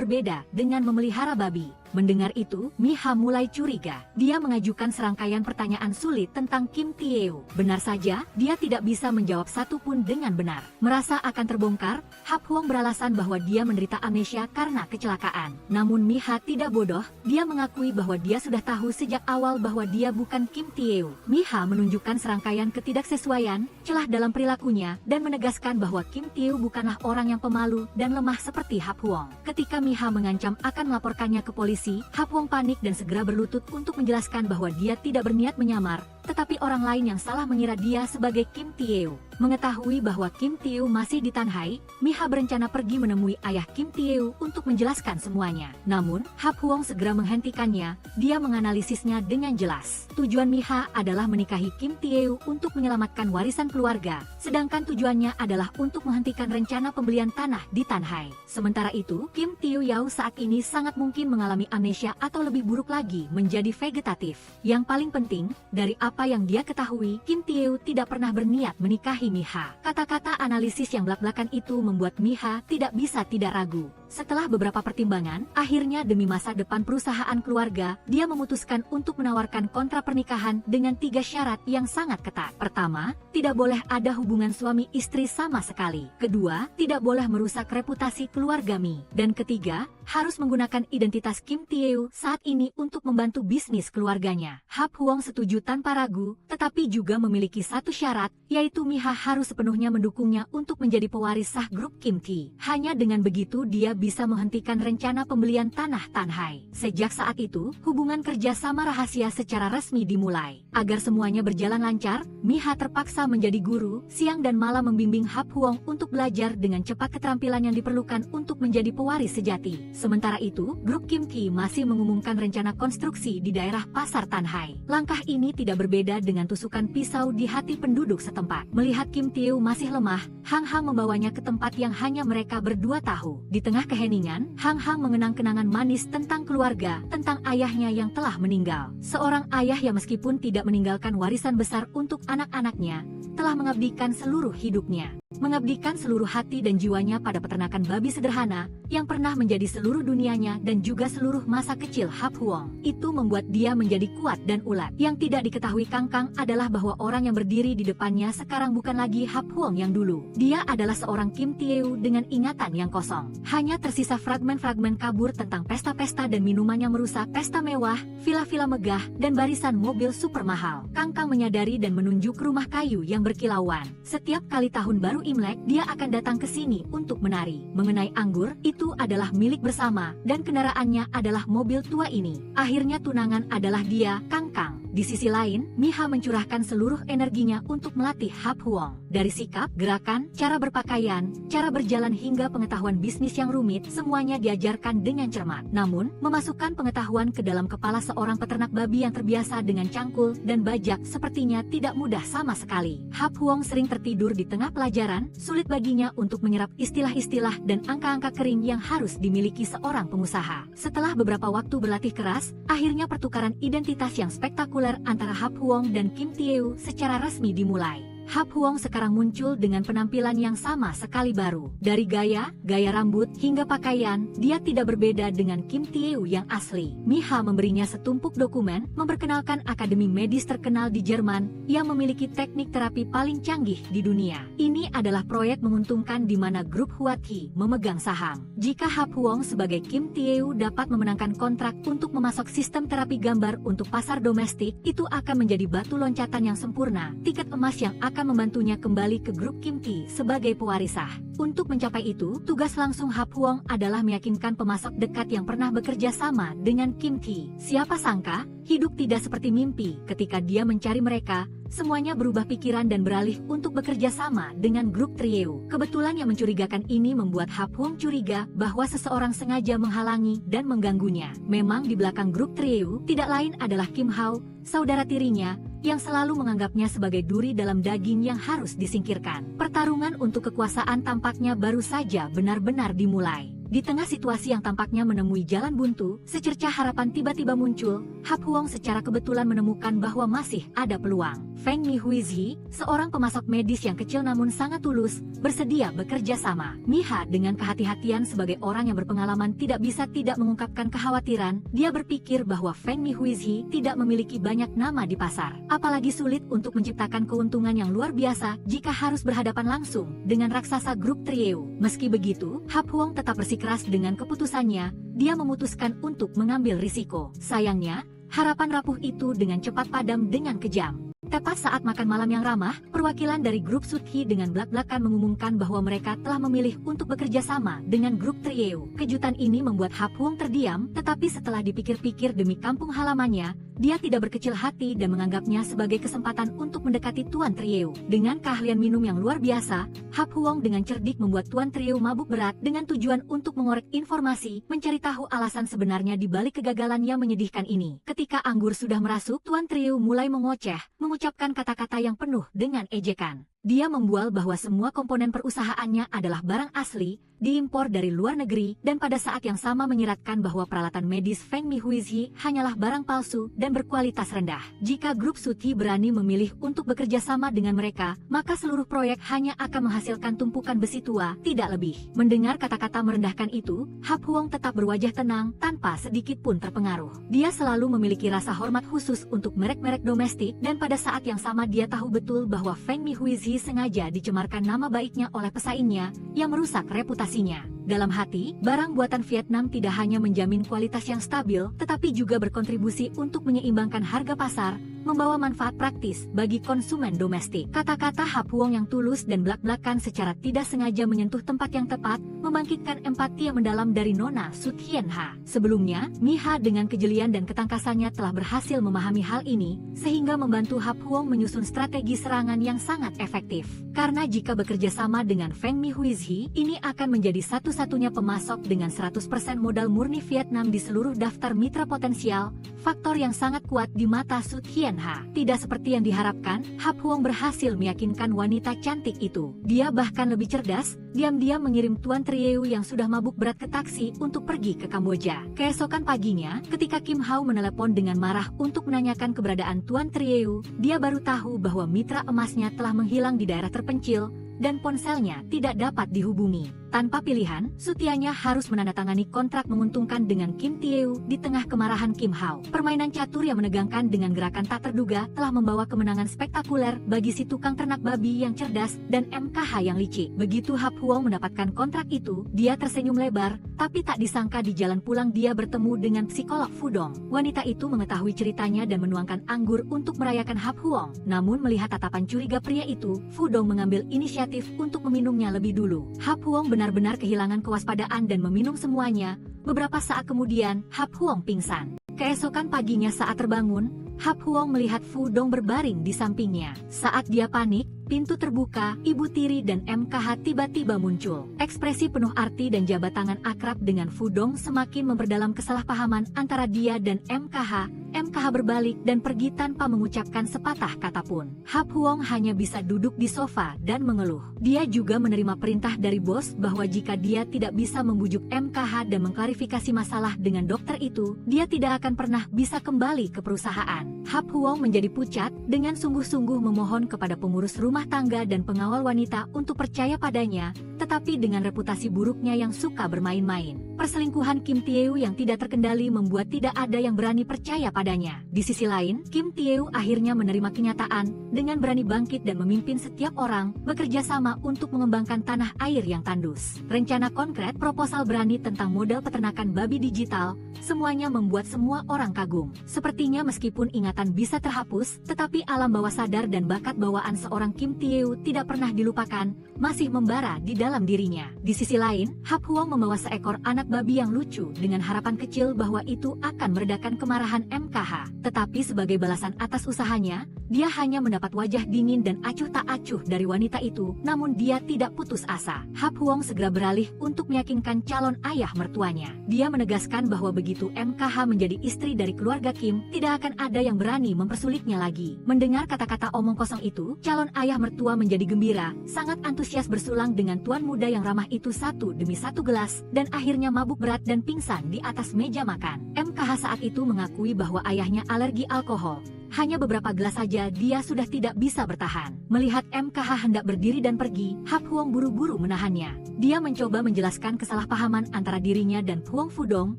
berbeda dengan memelihara babi. Mendengar itu, Mi-ha mulai curiga. Dia mengajukan serangkaian pertanyaan sulit tentang Kim Tae-woo. Benar saja, dia tidak bisa menjawab satu pun dengan benar. Merasa akan terbongkar, Hap Huong beralasan bahwa dia menderita amnesia karena kecelakaan. Namun Mi-ha tidak bodoh, dia mengakui bahwa dia sudah tahu sejak awal bahwa dia bukan Kim Tae-woo. Mi-ha menunjukkan serangkaian ketidaksesuaian, celah dalam perilakunya, dan menegaskan bahwa Kim Tae-woo bukanlah orang yang pemalu dan lemah seperti Hap Huong. Ketika Mi-ha mengancam akan melaporkannya ke polisi, Hap Huong panik dan segera berlutut untuk menjelaskan bahwa dia tidak berniat menyamar, tetapi orang lain yang salah mengira dia sebagai Kim Tae-woo. Mengetahui bahwa Kim Tae-woo masih di Tanhai, Mi-ha berencana pergi menemui ayah Kim Tae-woo untuk menjelaskan semuanya. Namun, Hap Huong segera menghentikannya. Dia menganalisisnya dengan jelas. Tujuan Mi-ha adalah menikahi Kim Tae-woo untuk menyelamatkan warisan keluarga, sedangkan tujuannya adalah untuk menghentikan rencana pembelian tanah di Tanhai. Sementara itu, Kim Tae-woo saat ini sangat mungkin mengalami amnesia atau lebih buruk lagi menjadi vegetatif. Yang paling penting, dari apa yang dia ketahui, Kim Tae-woo tidak pernah berniat menikahi Mi-ha. Kata-kata analisis yang belak-belakan itu membuat Mi-ha tidak bisa tidak ragu. Setelah beberapa pertimbangan, akhirnya demi masa depan perusahaan keluarga, dia memutuskan untuk menawarkan kontrak pernikahan dengan 3 syarat yang sangat ketat. Pertama, tidak boleh ada hubungan suami istri sama sekali. Kedua, tidak boleh merusak reputasi keluarga Mi. Dan ketiga, harus menggunakan identitas Kim Tae-woo saat ini untuk membantu bisnis keluarganya. Hap Huong setuju tanpa ragu, tetapi juga memiliki satu syarat, yaitu Mi-ha harus sepenuhnya mendukungnya untuk menjadi pewaris sah grup Kim Tae. Hanya dengan begitu dia bisa menghentikan rencana pembelian tanah Tanhai. Sejak saat itu, hubungan kerja sama rahasia secara resmi dimulai. Agar semuanya berjalan lancar, Mi-ha terpaksa menjadi guru, siang dan malam membimbing Hap Huong untuk belajar dengan cepat keterampilan yang diperlukan untuk menjadi pewaris sejati. Sementara itu, grup Kim Tae masih mengumumkan rencana konstruksi di daerah Pasar Tanhai. Langkah ini tidak berbeda dengan tusukan pisau di hati penduduk setempat. Melihat Kim Tae-woo masih lemah, Hang Ha membawanya ke tempat yang hanya mereka berdua tahu. Di tengah keheningan, Hang Ha mengenang kenangan manis tentang keluarga, tentang ayahnya yang telah meninggal. Seorang ayah yang meskipun tidak meninggalkan warisan besar untuk anak-anaknya, telah mengabdikan seluruh hidupnya. Mengabdikan seluruh hati dan jiwanya pada peternakan babi sederhana, yang pernah menjadi seluruh dunianya dan juga seluruh masa kecil Hap Huong. Itu membuat dia menjadi kuat dan ulat. Yang tidak diketahui Kang Kang adalah bahwa orang yang berdiri di depannya sekarang bukan lagi Hap Huong yang dulu. Dia adalah seorang Kim Tae-woo dengan ingatan yang kosong. Hanya tersisa fragmen-fragmen kabur tentang pesta-pesta dan minuman yang merusak, pesta mewah, villa-villa megah, dan barisan mobil super mahal. Kang Kang menyadari dan menunjuk rumah kayu yang berkilauan. Setiap kali tahun baru Imlek, dia akan datang ke sini untuk menari. Mengenai anggur, itu adalah milik bersama, dan kendaraannya adalah mobil tua ini. Akhirnya tunangan adalah dia, Kang Kang. Di sisi lain, Miha mencurahkan seluruh energinya untuk melatih Hap Huong. Dari sikap, gerakan, cara berpakaian, cara berjalan hingga pengetahuan bisnis yang rumit, semuanya diajarkan dengan cermat. Namun, memasukkan pengetahuan ke dalam kepala seorang peternak babi yang terbiasa dengan cangkul dan bajak sepertinya tidak mudah sama sekali. Hap Huong sering tertidur di tengah pelajaran, sulit baginya untuk menyerap istilah-istilah dan angka-angka kering yang harus dimiliki seorang pengusaha. Setelah beberapa waktu berlatih keras, akhirnya pertukaran identitas yang spektakuler antara Hap Huong dan Kim Tae-woo secara resmi dimulai. Hap Huong sekarang muncul dengan penampilan yang sama sekali baru. Dari gaya rambut, hingga pakaian, dia tidak berbeda dengan Kim Tae-woo yang asli. Miha memberinya setumpuk dokumen, memperkenalkan akademi medis terkenal di Jerman, yang memiliki teknik terapi paling canggih di dunia. Ini adalah proyek menguntungkan di mana grup Huathi memegang saham. Jika Hap Huong sebagai Kim Tae-woo dapat memenangkan kontrak untuk memasok sistem terapi gambar untuk pasar domestik, itu akan menjadi batu loncatan yang sempurna, tiket emas yang akan membantunya kembali ke grup Kim Tae sebagai pewarisah. Untuk mencapai itu, tugas langsung Hap Huong adalah meyakinkan pemasok dekat yang pernah bekerja sama dengan Kim Tae. Siapa sangka, hidup tidak seperti mimpi. Ketika dia mencari mereka, semuanya berubah pikiran dan beralih untuk bekerja sama dengan grup Tae-woo. Kebetulan yang mencurigakan ini membuat Hap Huong curiga bahwa seseorang sengaja menghalangi dan mengganggunya. Memang di belakang grup Tae-woo tidak lain adalah Kim Hao, saudara tirinya, yang selalu menganggapnya sebagai duri dalam daging yang harus disingkirkan. Pertarungan untuk kekuasaan tampaknya baru saja benar-benar dimulai. Di tengah situasi yang tampaknya menemui jalan buntu, secercah harapan tiba-tiba muncul. Hap Huong secara kebetulan menemukan bahwa masih ada peluang. Feng Mihuizhi, seorang pemasok medis yang kecil namun sangat tulus, bersedia bekerja sama. Miha dengan kehati-hatian sebagai orang yang berpengalaman tidak bisa tidak mengungkapkan kekhawatiran. Dia berpikir bahwa Feng Mihuizhi tidak memiliki banyak nama di pasar. Apalagi sulit untuk menciptakan keuntungan yang luar biasa jika harus berhadapan langsung dengan raksasa grup Tae-woo. Meski begitu, Hap Huong tetap bersikeras dengan keputusannya. Dia memutuskan untuk mengambil risiko. Sayangnya, harapan rapuh itu dengan cepat padam dengan kejam. Tepat saat makan malam yang ramah, perwakilan dari grup Suthi dengan belak-belakan mengumumkan bahwa mereka telah memilih untuk bekerja sama dengan grup Tae-woo. Kejutan ini membuat Hap Huong terdiam, tetapi setelah dipikir-pikir demi kampung halamannya, dia tidak berkecil hati dan menganggapnya sebagai kesempatan untuk mendekati Tuan Tae-woo. Dengan keahlian minum yang luar biasa, Hap Huong dengan cerdik membuat Tuan Tae-woo mabuk berat dengan tujuan untuk mengorek informasi, mencari tahu alasan sebenarnya di balik kegagalan yang menyedihkan ini. Ketika anggur sudah merasuk, Tuan Tae-woo mulai mengoceh, mengucapkan kata-kata yang penuh dengan ejekan. Dia membual bahwa semua komponen perusahaannya adalah barang asli, diimpor dari luar negeri, dan pada saat yang sama menyiratkan bahwa peralatan medis Feng Mihuizhi hanyalah barang palsu dan berkualitas rendah. Jika grup Suthi berani memilih untuk bekerja sama dengan mereka, maka seluruh proyek hanya akan menghasilkan tumpukan besi tua, tidak lebih. Mendengar kata-kata merendahkan itu, Hap Huong tetap berwajah tenang, tanpa sedikit pun terpengaruh. Dia selalu memiliki rasa hormat khusus untuk merek-merek domestik, dan pada saat yang sama dia tahu betul bahwa Feng Mihuizhi sengaja dicemarkan nama baiknya oleh pesaingnya, yang merusak reputasinya. Dalam hati, barang buatan Vietnam tidak hanya menjamin kualitas yang stabil, tetapi juga berkontribusi untuk menyeimbangkan harga pasar, membawa manfaat praktis bagi konsumen domestik. Kata-kata Hap Huong yang tulus dan belak-belakan secara tidak sengaja menyentuh tempat yang tepat, membangkitkan empati yang mendalam dari Nona Sut Hien Ha. Sebelumnya, Miha dengan kejelian dan ketangkasannya telah berhasil memahami hal ini, sehingga membantu Hap Huong menyusun strategi serangan yang sangat efektif. Karena jika bekerja sama dengan Feng Mihuizhi, ini akan menjadi satu-satunya pemasok dengan 100% modal murni Vietnam di seluruh daftar mitra potensial, faktor yang sangat kuat di mata Sut Hien Ha. Tidak seperti yang diharapkan, Hap Huong berhasil meyakinkan wanita cantik itu. Dia bahkan lebih cerdas, diam-diam mengirim Tuan Tae-woo yang sudah mabuk berat ke taksi untuk pergi ke Kamboja. Keesokan paginya, ketika Kim Hao menelepon dengan marah untuk menanyakan keberadaan Tuan Tae-woo, dia baru tahu bahwa mitra emasnya telah menghilang di daerah terpencil, dan ponselnya tidak dapat dihubungi. Tanpa pilihan, Sutianya harus menandatangani kontrak menguntungkan dengan Kim Tae-woo di tengah kemarahan Kim Hao. Permainan catur yang menegangkan dengan gerakan tak terduga telah membawa kemenangan spektakuler bagi si tukang ternak babi yang cerdas dan MKH yang licik. Begitu Hap Huong mendapatkan kontrak itu, dia tersenyum lebar, tapi tak disangka di jalan pulang dia bertemu dengan psikolog Fudong. Wanita itu mengetahui ceritanya dan menuangkan anggur untuk merayakan Hap Huong. Namun melihat tatapan curiga pria itu, Fudong mengambil inisiatif untuk meminumnya lebih dulu. Hap Huong benar-benar kehilangan kewaspadaan dan meminum semuanya. Beberapa saat kemudian, Hap Huong pingsan. Keesokan paginya saat terbangun, Hap Huong melihat Fu Dong berbaring di sampingnya. Saat dia panik, pintu terbuka, Ibu Tiri dan MKH tiba-tiba muncul. Ekspresi penuh arti dan jabat tangan akrab dengan Fu Dong semakin memperdalam kesalahpahaman antara dia dan MKH. MKH berbalik dan pergi tanpa mengucapkan sepatah kata pun. Hap Huong hanya bisa duduk di sofa dan mengeluh. Dia juga menerima perintah dari bos bahwa jika dia tidak bisa membujuk MKH dan mengklarifikasi masalah dengan dokter itu, dia tidak akan pernah bisa kembali ke perusahaan. Hap Huong menjadi pucat, dengan sungguh-sungguh memohon kepada pengurus rumah tangga dan pengawal wanita untuk percaya padanya, tetapi dengan reputasi buruknya yang suka bermain-main. Perselingkuhan Kim Tae-woo yang tidak terkendali membuat tidak ada yang berani percaya padanya. Di sisi lain, Kim Tae-woo akhirnya menerima kenyataan, dengan berani bangkit dan memimpin setiap orang, bekerja sama untuk mengembangkan tanah air yang tandus. Rencana konkret proposal berani tentang model peternakan babi digital, semuanya membuat semua orang kagum. Sepertinya meskipun ingatan bisa terhapus, tetapi alam bawah sadar dan bakat bawaan seorang Kim Tae-woo tidak pernah dilupakan, masih membara di dalam dirinya. Di sisi lain, Hap Huong membawa seekor anak babi yang lucu dengan harapan kecil bahwa itu akan meredakan kemarahan MKH. Tetapi sebagai balasan atas usahanya, dia hanya mendapat wajah dingin dan acuh tak acuh dari wanita itu, namun dia tidak putus asa. Hap Huong segera beralih untuk meyakinkan calon ayah mertuanya. Dia menegaskan bahwa begitu MKH menjadi istri dari keluarga Kim, tidak akan ada yang berani mempersulitnya lagi. Mendengar kata-kata omong kosong itu, calon ayah mertua menjadi gembira, sangat antusias bersulang dengan tuan muda yang ramah itu satu demi satu gelas, dan akhirnya mabuk berat dan pingsan di atas meja makan. MKH saat itu mengakui bahwa ayahnya alergi alkohol. Hanya beberapa gelas saja dia sudah tidak bisa bertahan. Melihat MKH hendak berdiri dan pergi, Hap Huong buru-buru menahannya. Dia mencoba menjelaskan kesalahpahaman antara dirinya dan Huong Fudong,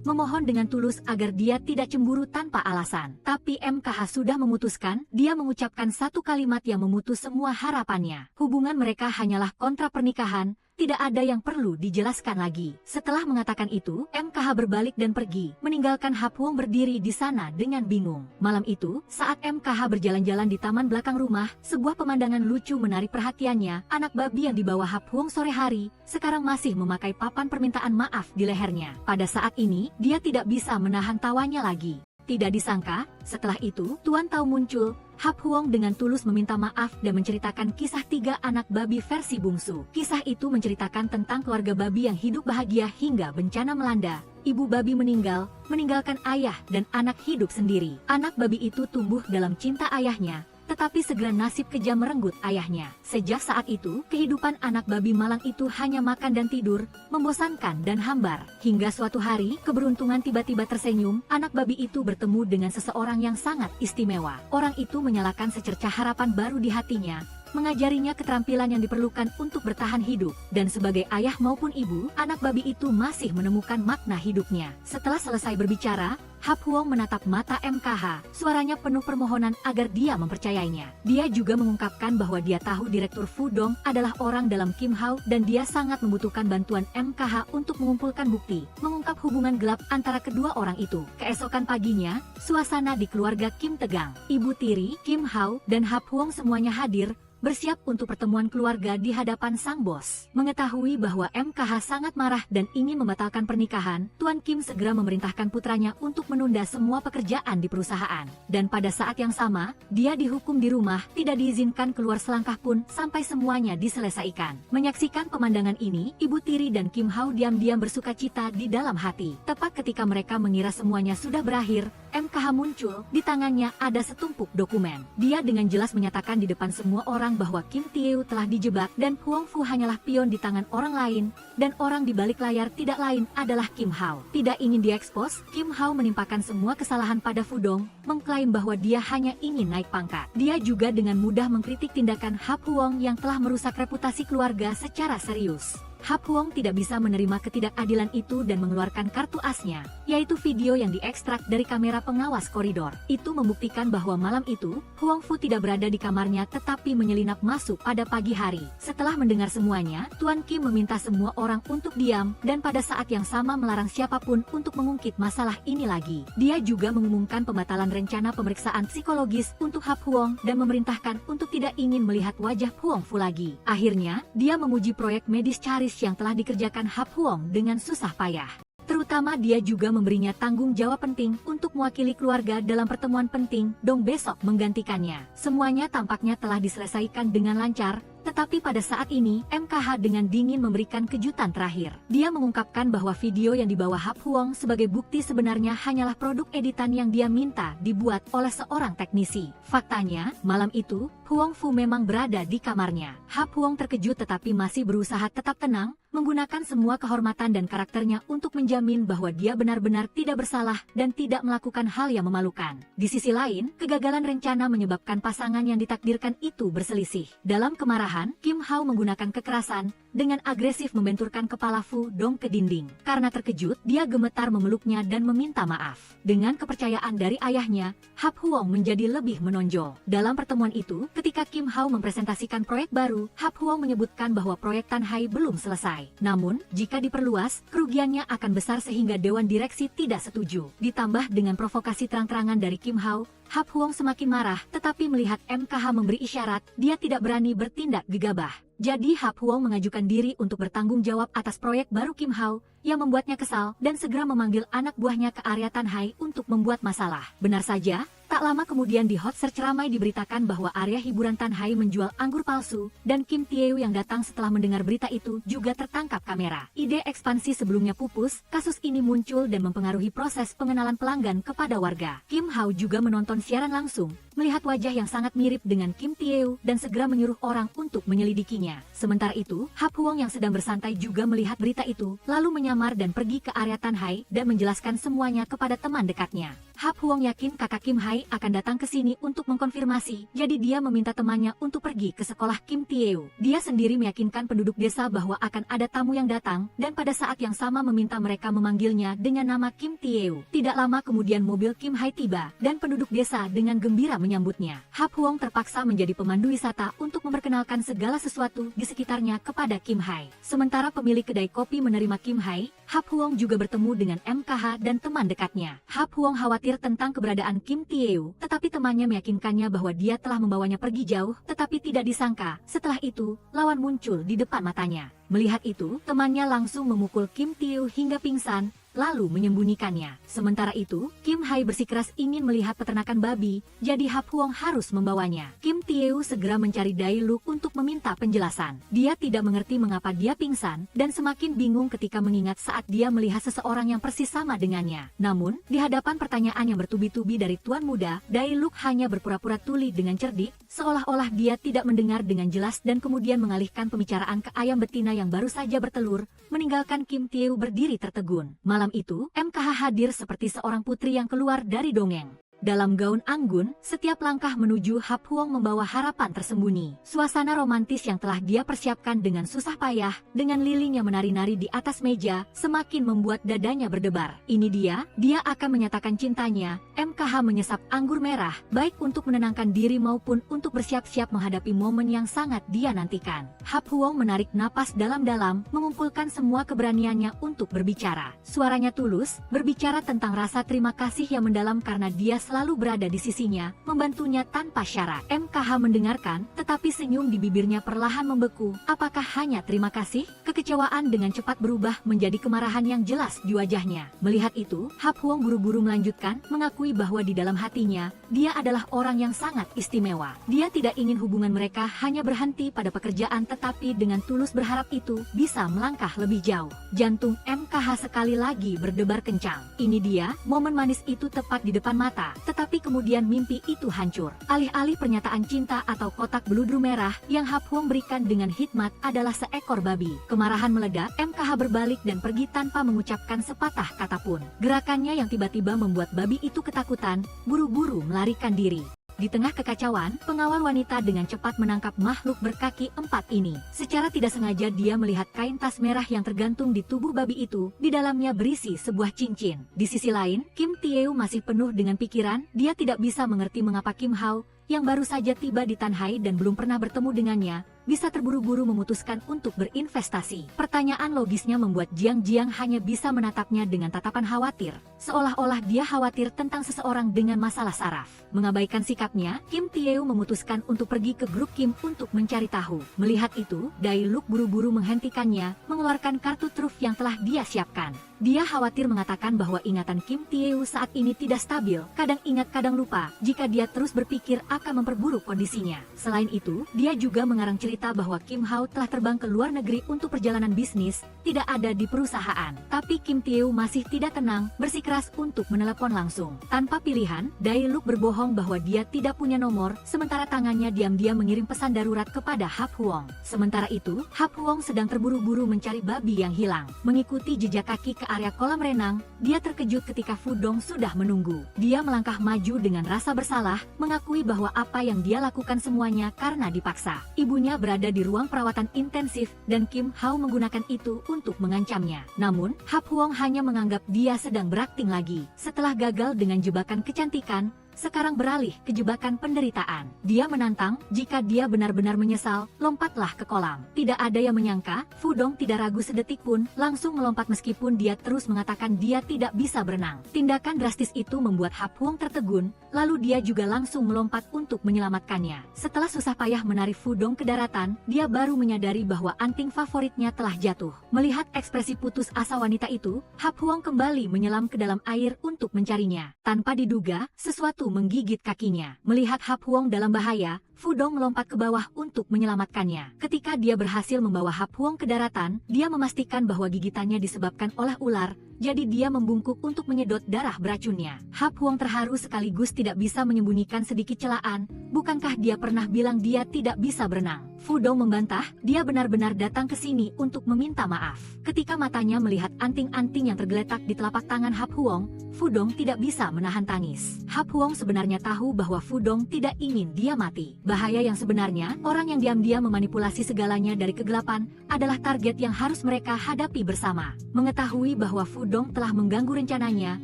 memohon dengan tulus agar dia tidak cemburu tanpa alasan. Tapi MKH sudah memutuskan, dia mengucapkan satu kalimat yang memutus semua harapannya. Hubungan mereka hanyalah kontrak pernikahan, tidak ada yang perlu dijelaskan lagi. Setelah mengatakan itu, MKH berbalik dan pergi, meninggalkan Hap Huong berdiri di sana dengan bingung. Malam itu, saat MKH berjalan-jalan di taman belakang rumah, sebuah pemandangan lucu menarik perhatiannya. Anak babi yang dibawa Hap Huong sore hari, sekarang masih memakai papan permintaan maaf di lehernya. Pada saat ini, dia tidak bisa menahan tawanya lagi. Tidak disangka, setelah itu, Tuan Tau muncul. Hap Huong dengan tulus meminta maaf dan menceritakan kisah 3 anak babi versi bungsu. Kisah itu menceritakan tentang keluarga babi yang hidup bahagia hingga bencana melanda. Ibu babi meninggal, meninggalkan ayah dan anak hidup sendiri. Anak babi itu tumbuh dalam cinta ayahnya, tetapi segera nasib kejam merenggut ayahnya. Sejak saat itu, kehidupan anak babi malang itu hanya makan dan tidur, membosankan dan hambar. Hingga suatu hari, keberuntungan tiba-tiba tersenyum, anak babi itu bertemu dengan seseorang yang sangat istimewa. Orang itu menyalakan secercah harapan baru di hatinya, mengajarinya keterampilan yang diperlukan untuk bertahan hidup. Dan sebagai ayah maupun ibu, anak babi itu masih menemukan makna hidupnya. Setelah selesai berbicara, Hap Huong menatap mata MKH, suaranya penuh permohonan agar dia mempercayainya. Dia juga mengungkapkan bahwa dia tahu Direktur Fudong adalah orang dalam Kim Hao dan dia sangat membutuhkan bantuan MKH untuk mengumpulkan bukti, mengungkap hubungan gelap antara kedua orang itu. Keesokan paginya, suasana di keluarga Kim tegang. Ibu Tiri, Kim Hao, dan Hap Huong semuanya hadir, bersiap untuk pertemuan keluarga di hadapan sang bos. Mengetahui bahwa MKH sangat marah dan ingin membatalkan pernikahan, Tuan Kim segera memerintahkan putranya untuk menunda semua pekerjaan di perusahaan. Dan pada saat yang sama, dia dihukum di rumah, tidak diizinkan keluar selangkah pun sampai semuanya diselesaikan. Menyaksikan pemandangan ini, Ibu Tiri dan Kim Hao diam-diam bersukacita di dalam hati. Tepat ketika mereka mengira semuanya sudah berakhir, MKH muncul, di tangannya ada setumpuk dokumen. Dia dengan jelas menyatakan di depan semua orang bahwa Kim Tae-woo telah dijebak dan Huong Fu hanyalah pion di tangan orang lain, dan orang di balik layar tidak lain adalah Kim Hao. Tidak ingin diekspos, Kim Hao menimpakan semua kesalahan pada Fudong, mengklaim bahwa dia hanya ingin naik pangkat. Dia juga dengan mudah mengkritik tindakan Hap Huong yang telah merusak reputasi keluarga secara serius. Hap Huong tidak bisa menerima ketidakadilan itu dan mengeluarkan kartu asnya, yaitu video yang diekstrak dari kamera pengawas koridor. Itu membuktikan bahwa malam itu, Huong Fu tidak berada di kamarnya tetapi menyelinap masuk pada pagi hari. Setelah mendengar semuanya, Tuan Kim meminta semua orang untuk diam, dan pada saat yang sama melarang siapapun untuk mengungkit masalah ini lagi. Dia juga mengumumkan pembatalan rencana pemeriksaan psikologis untuk Hap Huong dan memerintahkan untuk tidak ingin melihat wajah Huong Fu lagi. Akhirnya, dia memuji proyek medis Charis yang telah dikerjakan Hap Huong dengan susah payah. Terus Terutama dia juga memberinya tanggung jawab penting untuk mewakili keluarga dalam pertemuan penting Dong besok menggantikannya. Semuanya tampaknya telah diselesaikan dengan lancar. Tetapi pada saat ini, MKH dengan dingin memberikan kejutan terakhir. Dia mengungkapkan bahwa video yang dibawa Hap Huong sebagai bukti sebenarnya hanyalah produk editan yang dia minta dibuat oleh seorang teknisi. Faktanya, malam itu, Huong Fu memang berada di kamarnya. Hap Huong terkejut tetapi masih berusaha tetap tenang, menggunakan semua kehormatan dan karakternya untuk menjamin bahwa dia benar-benar tidak bersalah dan tidak melakukan hal yang memalukan. Di sisi lain, kegagalan rencana menyebabkan pasangan yang ditakdirkan itu berselisih. Dalam kemarahan, Kim Hao menggunakan kekerasan, dengan agresif membenturkan kepala Fu Dong ke dinding. Karena terkejut, dia gemetar memeluknya dan meminta maaf. Dengan kepercayaan dari ayahnya, Hap Huong menjadi lebih menonjol. Dalam pertemuan itu, ketika Kim Hao mempresentasikan proyek baru, Hap Huong menyebutkan bahwa proyek Tan Hai belum selesai. Namun, jika diperluas, kerugiannya akan besar sehingga Dewan Direksi tidak setuju. Ditambah dengan provokasi terang-terangan dari Kim Hao, Hap Huong semakin marah, tetapi melihat MKH memberi isyarat, dia tidak berani bertindak gegabah. Jadi Hap Huong mengajukan diri untuk bertanggung jawab atas proyek baru Kim Hao, yang membuatnya kesal dan segera memanggil anak buahnya ke area Tan Hai untuk membuat masalah. Benar saja, tak lama kemudian di hot search ramai diberitakan bahwa area hiburan Tan Hai menjual anggur palsu, dan Kim Tae-woo yang datang setelah mendengar berita itu juga tertangkap kamera. Ide ekspansi sebelumnya pupus, kasus ini muncul dan mempengaruhi proses pengenalan pelanggan kepada warga. Kim Hao juga menonton siaran langsung, melihat wajah yang sangat mirip dengan Kim Tae-woo dan segera menyuruh orang untuk menyelidikinya. Sementara itu, Hap Huong yang sedang bersantai juga melihat berita itu, lalu menyamar dan pergi ke area Tan Hai dan menjelaskan semuanya kepada teman dekatnya. Hap Huong yakin kakak Kim Hai akan datang ke sini untuk mengkonfirmasi, jadi dia meminta temannya untuk pergi ke sekolah Kim Tae-woo. Dia sendiri meyakinkan penduduk desa bahwa akan ada tamu yang datang, dan pada saat yang sama meminta mereka memanggilnya dengan nama Kim Tae-woo. Tidak lama kemudian mobil Kim Hai tiba, dan penduduk desa dengan gembira menyambutnya. Hap Huong terpaksa menjadi pemandu wisata untuk memperkenalkan segala sesuatu di sekitarnya kepada Kim Hai. Sementara pemilik kedai kopi menerima Kim Hai, Hap Huong juga bertemu dengan MKH dan teman dekatnya. Hap Huong khawatir tentang keberadaan Kim Tae-woo, tetapi temannya meyakinkannya bahwa dia telah membawanya pergi jauh, tetapi tidak disangka, setelah itu, lawan muncul di depan matanya. Melihat itu, temannya langsung memukul Kim Tae-woo hingga pingsan, lalu menyembunyikannya. Sementara itu, Kim Hai bersikeras ingin melihat peternakan babi, jadi Hap Huong harus membawanya. Kim Tae-woo segera mencari Dai Luk untuk meminta penjelasan. Dia tidak mengerti mengapa dia pingsan, dan semakin bingung ketika mengingat saat dia melihat seseorang yang persis sama dengannya. Namun, di hadapan pertanyaan yang bertubi-tubi dari tuan muda, Dai Luk hanya berpura-pura tuli dengan cerdik, seolah-olah dia tidak mendengar dengan jelas dan kemudian mengalihkan pembicaraan ke ayam betina yang baru saja bertelur, meninggalkan Kim Tae-woo berdiri tertegun. Malam itu, MKH hadir seperti seorang putri yang keluar dari dongeng. Dalam gaun anggun, setiap langkah menuju Hap Huong membawa harapan tersembunyi. Suasana romantis yang telah dia persiapkan dengan susah payah, dengan lilin yang menari-nari di atas meja, semakin membuat dadanya berdebar. Ini dia akan menyatakan cintanya. MKH menyesap anggur merah, baik untuk menenangkan diri maupun untuk bersiap-siap menghadapi momen yang sangat dia nantikan. Hap Huong menarik napas dalam-dalam, mengumpulkan semua keberaniannya untuk berbicara. Suaranya tulus, berbicara tentang rasa terima kasih yang mendalam karena dia selalu berada di sisinya, membantunya tanpa syarat. MKH mendengarkan, tetapi senyum di bibirnya perlahan membeku. Apakah hanya terima kasih? Kekecewaan dengan cepat berubah menjadi kemarahan yang jelas di wajahnya. Melihat itu, Hap Huong buru-buru melanjutkan, mengakui bahwa di dalam hatinya, dia adalah orang yang sangat istimewa. Dia tidak ingin hubungan mereka hanya berhenti pada pekerjaan, tetapi dengan tulus berharap itu bisa melangkah lebih jauh. Jantung MKH sekali lagi berdebar kencang. Ini dia, momen manis itu tepat di depan mata. Tetapi kemudian mimpi itu hancur. Alih-alih pernyataan cinta atau kotak beludru merah yang Hap Huong berikan dengan hikmat adalah seekor babi. Kemarahan meledak, MKH berbalik dan pergi tanpa mengucapkan sepatah kata pun. Gerakannya yang tiba-tiba membuat babi itu ketakutan, buru-buru melarikan diri. Di tengah kekacauan, pengawal wanita dengan cepat menangkap makhluk berkaki 4 ini. Secara tidak sengaja dia melihat kain tas merah yang tergantung di tubuh babi itu, di dalamnya berisi sebuah cincin. Di sisi lain, Kim Tae-woo masih penuh dengan pikiran, dia tidak bisa mengerti mengapa Kim Hao, yang baru saja tiba di Tan Hai dan belum pernah bertemu dengannya, bisa terburu-buru memutuskan untuk berinvestasi. Pertanyaan logisnya membuat Jiang Jiang hanya bisa menatapnya dengan tatapan khawatir, seolah-olah dia khawatir tentang seseorang dengan masalah saraf. Mengabaikan sikapnya, Kim Tae-woo memutuskan untuk pergi ke grup Kim untuk mencari tahu. Melihat itu, Dae-luk buru-buru menghentikannya, mengeluarkan kartu truf yang telah dia siapkan. Dia khawatir mengatakan bahwa ingatan Kim Tae-woo saat ini tidak stabil, kadang ingat kadang lupa. Jika dia terus berpikir akan memperburuk kondisinya. Selain itu, dia juga mengarang cerita bahwa Kim Hao telah terbang ke luar negeri untuk perjalanan bisnis, tidak ada di perusahaan. Tapi Kim Tae-woo masih tidak tenang, bersikeras untuk menelepon langsung. Tanpa pilihan, Dae-luk berbohong bahwa dia tidak punya nomor, sementara tangannya diam-diam mengirim pesan darurat kepada Hap Huong. Sementara itu, Hap Huong sedang terburu-buru mencari babi yang hilang. Mengikuti jejak kaki ke area kolam renang, dia terkejut ketika Fu Dong sudah menunggu. Dia melangkah maju dengan rasa bersalah, mengakui bahwa apa yang dia lakukan semuanya karena dipaksa. Ibunya berada di ruang perawatan intensif, dan Kim Hao menggunakan itu untuk mengancamnya. Namun, Hap Huong hanya menganggap dia sedang berakting lagi. Setelah gagal dengan jebakan kecantikan, sekarang beralih ke jebakan penderitaan. Dia menantang, jika dia benar-benar menyesal, lompatlah ke kolam. Tidak ada yang menyangka, Fu Dong tidak ragu sedetik pun, langsung melompat meskipun dia terus mengatakan dia tidak bisa berenang. Tindakan drastis itu membuat Hap Huong tertegun, lalu dia juga langsung melompat untuk menyelamatkannya. Setelah susah payah menarik Fu Dong ke daratan, dia baru menyadari bahwa anting favoritnya telah jatuh. Melihat ekspresi putus asa wanita itu, Hap Huong kembali menyelam ke dalam air untuk mencarinya. Tanpa diduga, sesuatu menggigit kakinya. Melihat Hap Huong dalam bahaya, Fu Dong melompat ke bawah untuk menyelamatkannya. Ketika dia berhasil membawa Hap Huong ke daratan, dia memastikan bahwa gigitannya disebabkan oleh ular, jadi dia membungkuk untuk menyedot darah beracunnya. Hap Huong terharu sekaligus tidak bisa menyembunyikan sedikit celaan. Bukankah dia pernah bilang dia tidak bisa berenang? Fu Dong membantah, dia benar-benar datang ke sini untuk meminta maaf. Ketika matanya melihat anting-anting yang tergeletak di telapak tangan Hap Huong, Fu Dong tidak bisa menahan tangis. Hap Huong sebenarnya tahu bahwa Fu Dong tidak ingin dia mati. Bahaya yang sebenarnya, orang yang diam-diam memanipulasi segalanya dari kegelapan, adalah target yang harus mereka hadapi bersama. Mengetahui bahwa Fu Dong telah mengganggu rencananya,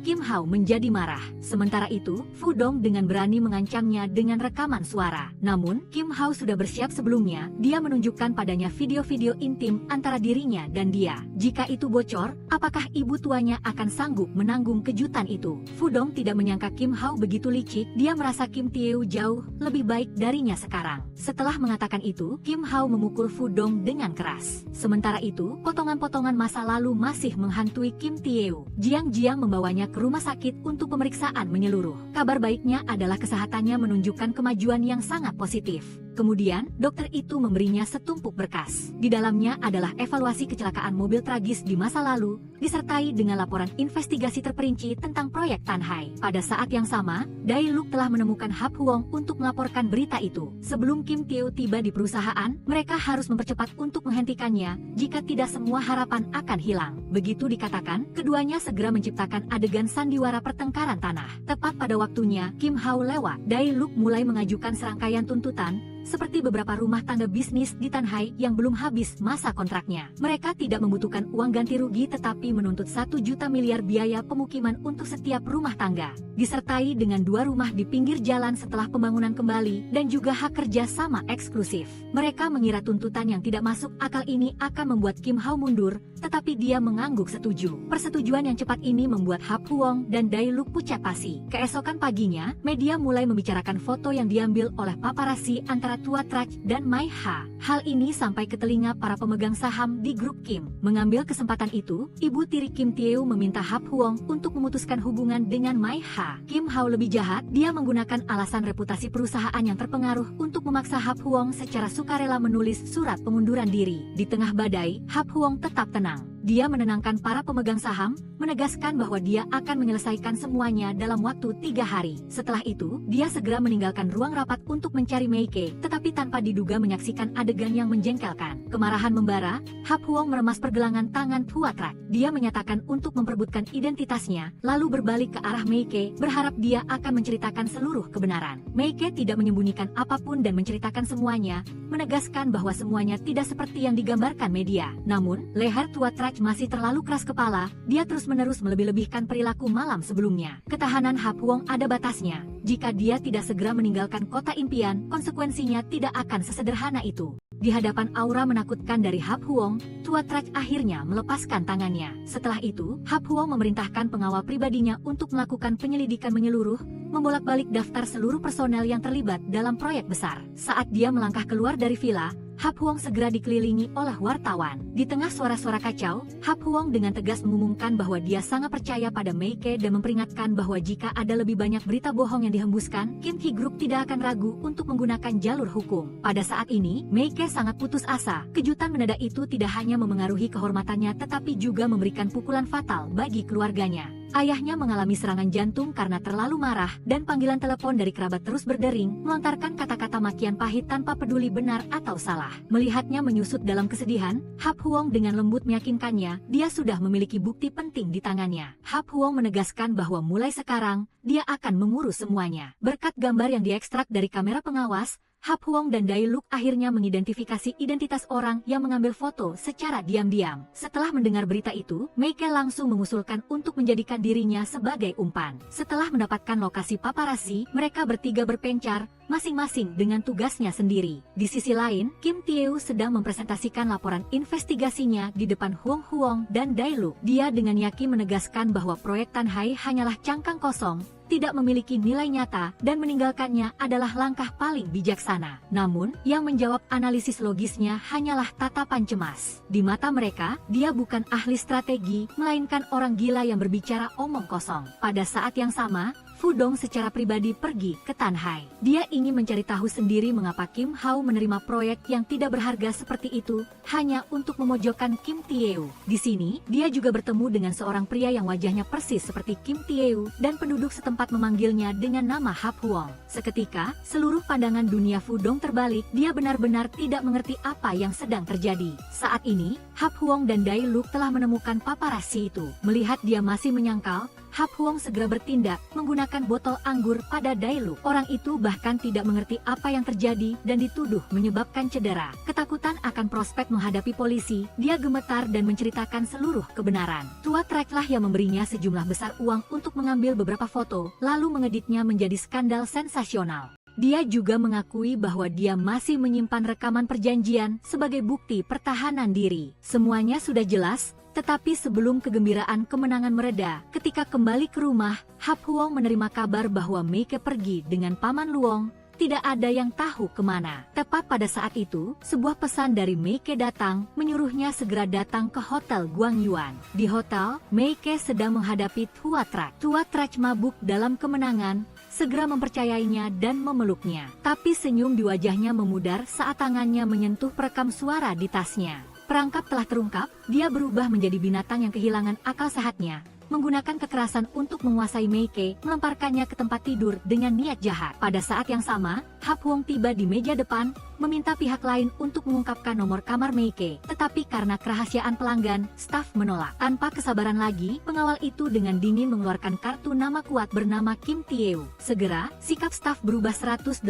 Kim Hao menjadi marah. Sementara itu, Fu Dong dengan berani mengancamnya dengan rekaman suara. Namun, Kim Hao sudah bersiap sebelumnya, dia menunjukkan padanya video-video intim antara dirinya dan dia. Jika itu bocor, apakah ibu tuanya akan sanggup menanggung kejutan itu? Fu Dong tidak menyangka Kim Hao begitu licik, dia merasa Kim Tae-woo jauh lebih baik darinya sekarang. Setelah mengatakan itu, Kim Hao memukul Fu Dong dengan keras. Sementara itu, potongan-potongan masa lalu masih menghantui Kim Tae-woo. Jiang Jiang membawanya ke rumah sakit untuk pemeriksaan menyeluruh. Kabar baiknya adalah kesehatannya menunjukkan kemajuan yang sangat positif. Kemudian, dokter itu memberinya setumpuk berkas. Di dalamnya adalah evaluasi kecelakaan mobil tragis di masa lalu, disertai dengan laporan investigasi terperinci tentang proyek Tanhai. Pada saat yang sama, Dae-luk telah menemukan Hap Huong untuk melaporkan berita itu. Sebelum Kim Tae-woo tiba di perusahaan, mereka harus mempercepat untuk menghentikannya, jika tidak semua harapan akan hilang. Begitu dikatakan, keduanya segera menciptakan adegan sandiwara pertengkaran tanah. Tepat pada waktunya, Kim Hao lewat. Dae-luk mulai mengajukan serangkaian tuntutan, seperti beberapa rumah tangga bisnis di Tanhai yang belum habis masa kontraknya. Mereka tidak membutuhkan uang ganti rugi tetapi menuntut 1 juta miliar biaya pemukiman untuk setiap rumah tangga, disertai dengan 2 rumah di pinggir jalan setelah pembangunan kembali dan juga hak kerja sama eksklusif. Mereka mengira tuntutan yang tidak masuk akal ini akan membuat Kim Hao mundur, tetapi dia mengangguk setuju. Persetujuan yang cepat ini membuat Hap Huong dan Dae-luk pucat pasi. Keesokan paginya, media mulai membicarakan foto yang diambil oleh paparazzi antara Tua Trach dan Mai Ha. Hal ini sampai ke telinga para pemegang saham di grup Kim. Mengambil kesempatan itu, ibu tiri Kim Tae-woo meminta Hap Huong untuk memutuskan hubungan dengan Mai Ha. Kim Hao lebih jahat, dia menggunakan alasan reputasi perusahaan yang terpengaruh untuk memaksa Hap Huong secara sukarela menulis surat pengunduran diri. Di tengah badai, Hap Huong tetap tenang. Dia menenangkan para pemegang saham, menegaskan bahwa dia akan menyelesaikan semuanya dalam waktu 3 hari. Setelah itu, dia segera meninggalkan ruang rapat untuk mencari Meike, tetapi tanpa diduga menyaksikan adegan yang menjengkelkan. Kemarahan membara, Hap Huong meremas pergelangan tangan Tua Trach. Dia menyatakan untuk memperebutkan identitasnya, lalu berbalik ke arah Meike, berharap dia akan menceritakan seluruh kebenaran. Meike tidak menyembunyikan apapun dan menceritakan semuanya, menegaskan bahwa semuanya tidak seperti yang digambarkan media. Namun, leher Tua Trach masih terlalu keras kepala, dia terus-menerus melebih-lebihkan perilaku malam sebelumnya. Ketahanan Hap Huong ada batasnya. Jika dia tidak segera meninggalkan kota impian, konsekuensinya tidak akan sesederhana itu. Di hadapan aura menakutkan dari Hap Huong, Tua Trach akhirnya melepaskan tangannya. Setelah itu, Hap Huong memerintahkan pengawal pribadinya untuk melakukan penyelidikan menyeluruh, membolak-balik daftar seluruh personel yang terlibat dalam proyek besar. Saat dia melangkah keluar dari villa, Hap Huong segera dikelilingi oleh wartawan. Di tengah suara-suara kacau, Hap Huong dengan tegas mengumumkan bahwa dia sangat percaya pada Mei Ke dan memperingatkan bahwa jika ada lebih banyak berita bohong yang dihembuskan, Kim Hee Group tidak akan ragu untuk menggunakan jalur hukum. Pada saat ini, Mei Ke sangat putus asa. Kejutan mendadak itu tidak hanya memengaruhi kehormatannya tetapi juga memberikan pukulan fatal bagi keluarganya. Ayahnya mengalami serangan jantung karena terlalu marah, dan panggilan telepon dari kerabat terus berdering, melontarkan kata-kata makian pahit tanpa peduli benar atau salah. Melihatnya menyusut dalam kesedihan, Hap Huong dengan lembut meyakinkannya, dia sudah memiliki bukti penting di tangannya. Hap Huong menegaskan bahwa mulai sekarang, dia akan mengurus semuanya. Berkat gambar yang diekstrak dari kamera pengawas, Hap Huong dan Dai Luk akhirnya mengidentifikasi identitas orang yang mengambil foto secara diam-diam. Setelah mendengar berita itu, Mei Ke langsung mengusulkan untuk menjadikan dirinya sebagai umpan. Setelah mendapatkan lokasi paparazzi, mereka bertiga berpencar, masing-masing dengan tugasnya sendiri. Di sisi lain, Kim Tae-woo sedang mempresentasikan laporan investigasinya di depan Huong Huong dan Dai Luk. Dia dengan yakin menegaskan bahwa proyek Tan Hai hanyalah cangkang kosong, tidak memiliki nilai nyata, dan meninggalkannya adalah langkah paling bijaksana. Namun, yang menjawab analisis logisnya hanyalah tatapan cemas. Di mata mereka, dia bukan ahli strategi, melainkan orang gila yang berbicara omong kosong. Pada saat yang sama, Fu Dong secara pribadi pergi ke Tan Hai. Dia ingin mencari tahu sendiri mengapa Kim Hao menerima proyek yang tidak berharga seperti itu, hanya untuk memojokkan Kim Tae-woo. Di sini, dia juga bertemu dengan seorang pria yang wajahnya persis seperti Kim Tae-woo, dan penduduk setempat memanggilnya dengan nama Hap Huong. Seketika, seluruh pandangan dunia Fu Dong terbalik, dia benar-benar tidak mengerti apa yang sedang terjadi. Saat ini, Hap Huong dan Dai Luk telah menemukan paparazzi itu. Melihat dia masih menyangkal, Hap Huong segera bertindak, menggunakan botol anggur pada Dai Luk. Orang itu bahkan tidak mengerti apa yang terjadi dan dituduh menyebabkan cedera. Ketakutan akan prospek menghadapi polisi, dia gemetar dan menceritakan seluruh kebenaran. Tua Trach lah yang memberinya sejumlah besar uang untuk mengambil beberapa foto, lalu mengeditnya menjadi skandal sensasional. Dia juga mengakui bahwa dia masih menyimpan rekaman perjanjian sebagai bukti pertahanan diri. Semuanya sudah jelas. Tetapi sebelum kegembiraan kemenangan mereda, ketika kembali ke rumah, Hap Huong menerima kabar bahwa Mei Ke pergi dengan Paman Luong. Tidak ada yang tahu kemana. Tepat pada saat itu, sebuah pesan dari Mei Ke datang, menyuruhnya segera datang ke Hotel Guangyuan. Di hotel, Mei Ke sedang menghadapi Tua Trach. Tua Trach mabuk dalam kemenangan, segera mempercayainya dan memeluknya. Tapi senyum di wajahnya memudar saat tangannya menyentuh perekam suara di tasnya. Perangkap telah terungkap, dia berubah menjadi binatang yang kehilangan akal sehatnya, menggunakan kekerasan untuk menguasai Mei Ke, melemparkannya ke tempat tidur dengan niat jahat. Pada saat yang sama, Hap Huong tiba di meja depan, meminta pihak lain untuk mengungkapkan nomor kamar Mei Ke. Tetapi karena kerahasiaan pelanggan, staf menolak. Tanpa kesabaran lagi, pengawal itu dengan dingin mengeluarkan kartu nama kuat bernama Kim Tae-woo. Segera, sikap staf berubah 180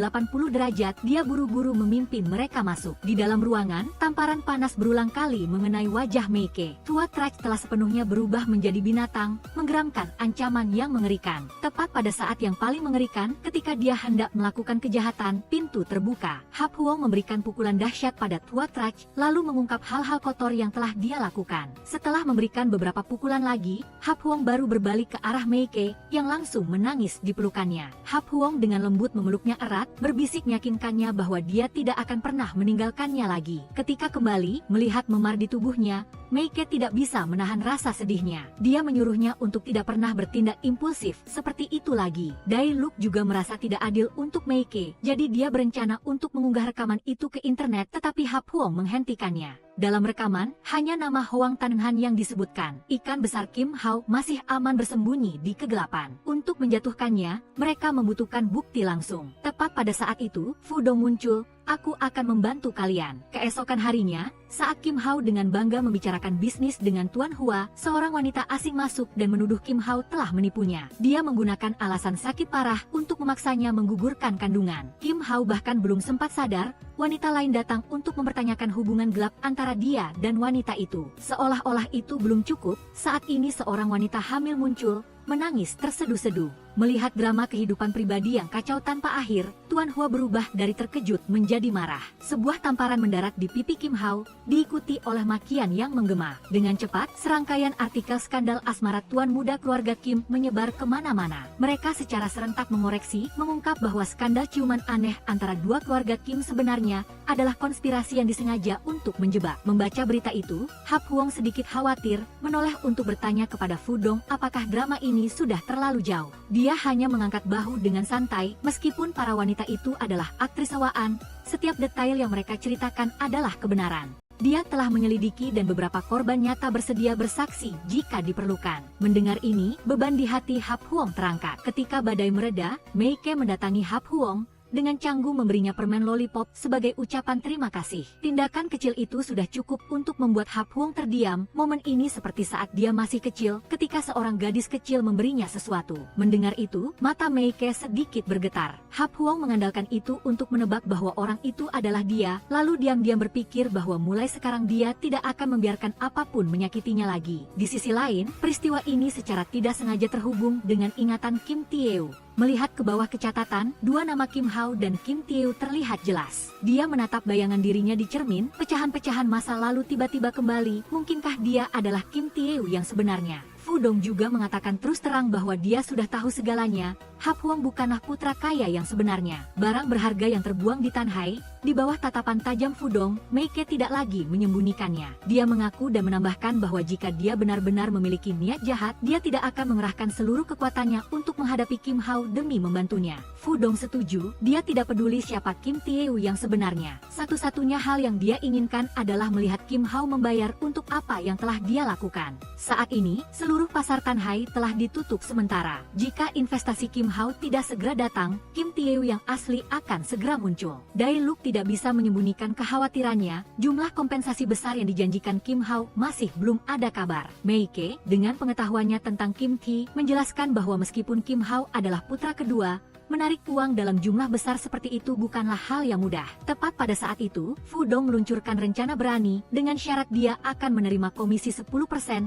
derajat, dia buru-buru memimpin mereka masuk. Di dalam ruangan, tamparan panas berulang kali mengenai wajah Mei Ke. Tua Trach telah sepenuhnya berubah menjadi binatang, menggeramkan ancaman yang mengerikan. Tepat pada saat yang paling mengerikan, ketika dia hendak melakukan kejahatan, pintu terbuka. Hap Huong memberikan pukulan dahsyat pada Tua Trach, lalu mengungkap hal-hal kotor yang telah dia lakukan. Setelah memberikan beberapa pukulan lagi, Hap Huong baru berbalik ke arah Mei Ke, yang langsung menangis di pelukannya. Hap Huong dengan lembut memeluknya erat, berbisik meyakinkannya bahwa dia tidak akan pernah meninggalkannya lagi. Ketika kembali, melihat memar di tubuhnya, Mei Ke tidak bisa menahan rasa sedihnya. Dia menyuruhnya untuk tidak pernah bertindak impulsif seperti itu lagi. Dai Luk juga merasa tidak adil untuk Mei Ke, jadi dia berencana untuk mengunggah rekaman itu ke internet, tetapi Hap Huong menghentikannya. Dalam rekaman, hanya nama Hoang Tanhan yang disebutkan. Ikan besar Kim Hao masih aman bersembunyi di kegelapan. Untuk menjatuhkannya, mereka membutuhkan bukti langsung. Tepat pada saat itu, Fu Dong muncul. Aku akan membantu kalian. Keesokan harinya, saat Kim Hao dengan bangga membicarakan bisnis dengan Tuan Hua, seorang wanita asing masuk dan menuduh Kim Hao telah menipunya. Dia menggunakan alasan sakit parah untuk memaksanya menggugurkan kandungan. Kim Hao bahkan belum sempat sadar, wanita lain datang untuk mempertanyakan hubungan gelap antara dia dan wanita itu. Seolah-olah itu belum cukup, saat ini seorang wanita hamil muncul, menangis terseduh-seduh. Melihat drama kehidupan pribadi yang kacau tanpa akhir, Tuan Hua berubah dari terkejut menjadi marah. Sebuah tamparan mendarat di pipi Kim Hao, diikuti oleh makian yang menggema. Dengan cepat, serangkaian artikel skandal asmara tuan muda keluarga Kim menyebar kemana-mana. Mereka secara serentak mengoreksi, mengungkap bahwa skandal ciuman aneh antara dua keluarga Kim sebenarnya adalah konspirasi yang disengaja untuk menjebak. Membaca berita itu, Hap Huong sedikit khawatir, menoleh untuk bertanya kepada Fu Dong apakah drama ini sudah terlalu jauh. Dia hanya mengangkat bahu dengan santai, meskipun para wanita itu adalah aktris awaan, setiap detail yang mereka ceritakan adalah kebenaran. Dia telah menyelidiki dan beberapa korban nyata bersedia bersaksi jika diperlukan. Mendengar ini, beban di hati Hap Huong terangkat. Ketika badai mereda, Mei Ke mendatangi Hap Huong, dengan canggung memberinya permen lollipop sebagai ucapan terima kasih. Tindakan kecil itu sudah cukup untuk membuat Hap Huong terdiam. Momen ini seperti saat dia masih kecil, ketika seorang gadis kecil memberinya sesuatu. Mendengar itu, mata Mei Ke sedikit bergetar. Hap Huong mengandalkan itu untuk menebak bahwa orang itu adalah dia, lalu diam-diam berpikir bahwa mulai sekarang dia tidak akan membiarkan apapun menyakitinya lagi. Di sisi lain, peristiwa ini secara tidak sengaja terhubung dengan ingatan Kim Tae-eu. Melihat ke bawah kecatatan, dua nama Kim Hao dan Kim Tae-eu terlihat jelas. Dia menatap bayangan dirinya di cermin, pecahan-pecahan masa lalu tiba-tiba kembali. Mungkinkah dia adalah Kim Tae-eu yang sebenarnya? Fu Dong juga mengatakan terus terang bahwa dia sudah tahu segalanya. Hap Huong bukanlah putra kaya yang sebenarnya. Barang berharga yang terbuang di Tanhai, di bawah tatapan tajam Fu Dong, Mei Ke tidak lagi menyembunyikannya. Dia mengaku dan menambahkan bahwa jika dia benar-benar memiliki niat jahat, dia tidak akan mengerahkan seluruh kekuatannya untuk menghadapi Kim Hao demi membantunya. Fu Dong setuju, dia tidak peduli siapa Kim Tae-eu yang sebenarnya. Satu-satunya hal yang dia inginkan adalah melihat Kim Hao membayar untuk apa yang telah dia lakukan. Saat ini, seluruh pasar Tanhai telah ditutup sementara. Jika investasi Kim Hao tidak segera datang, Kim Tae-eu yang asli akan segera muncul. Dai Luk tidak bisa menyembunyikan kekhawatirannya, jumlah kompensasi besar yang dijanjikan Kim Hao masih belum ada kabar. Mei Ke, dengan pengetahuannya tentang Kim Ki, menjelaskan bahwa meskipun Kim Hao adalah putra kedua, menarik uang dalam jumlah besar seperti itu bukanlah hal yang mudah. Tepat pada saat itu, Fu Dong meluncurkan rencana berani, dengan syarat dia akan menerima komisi 10%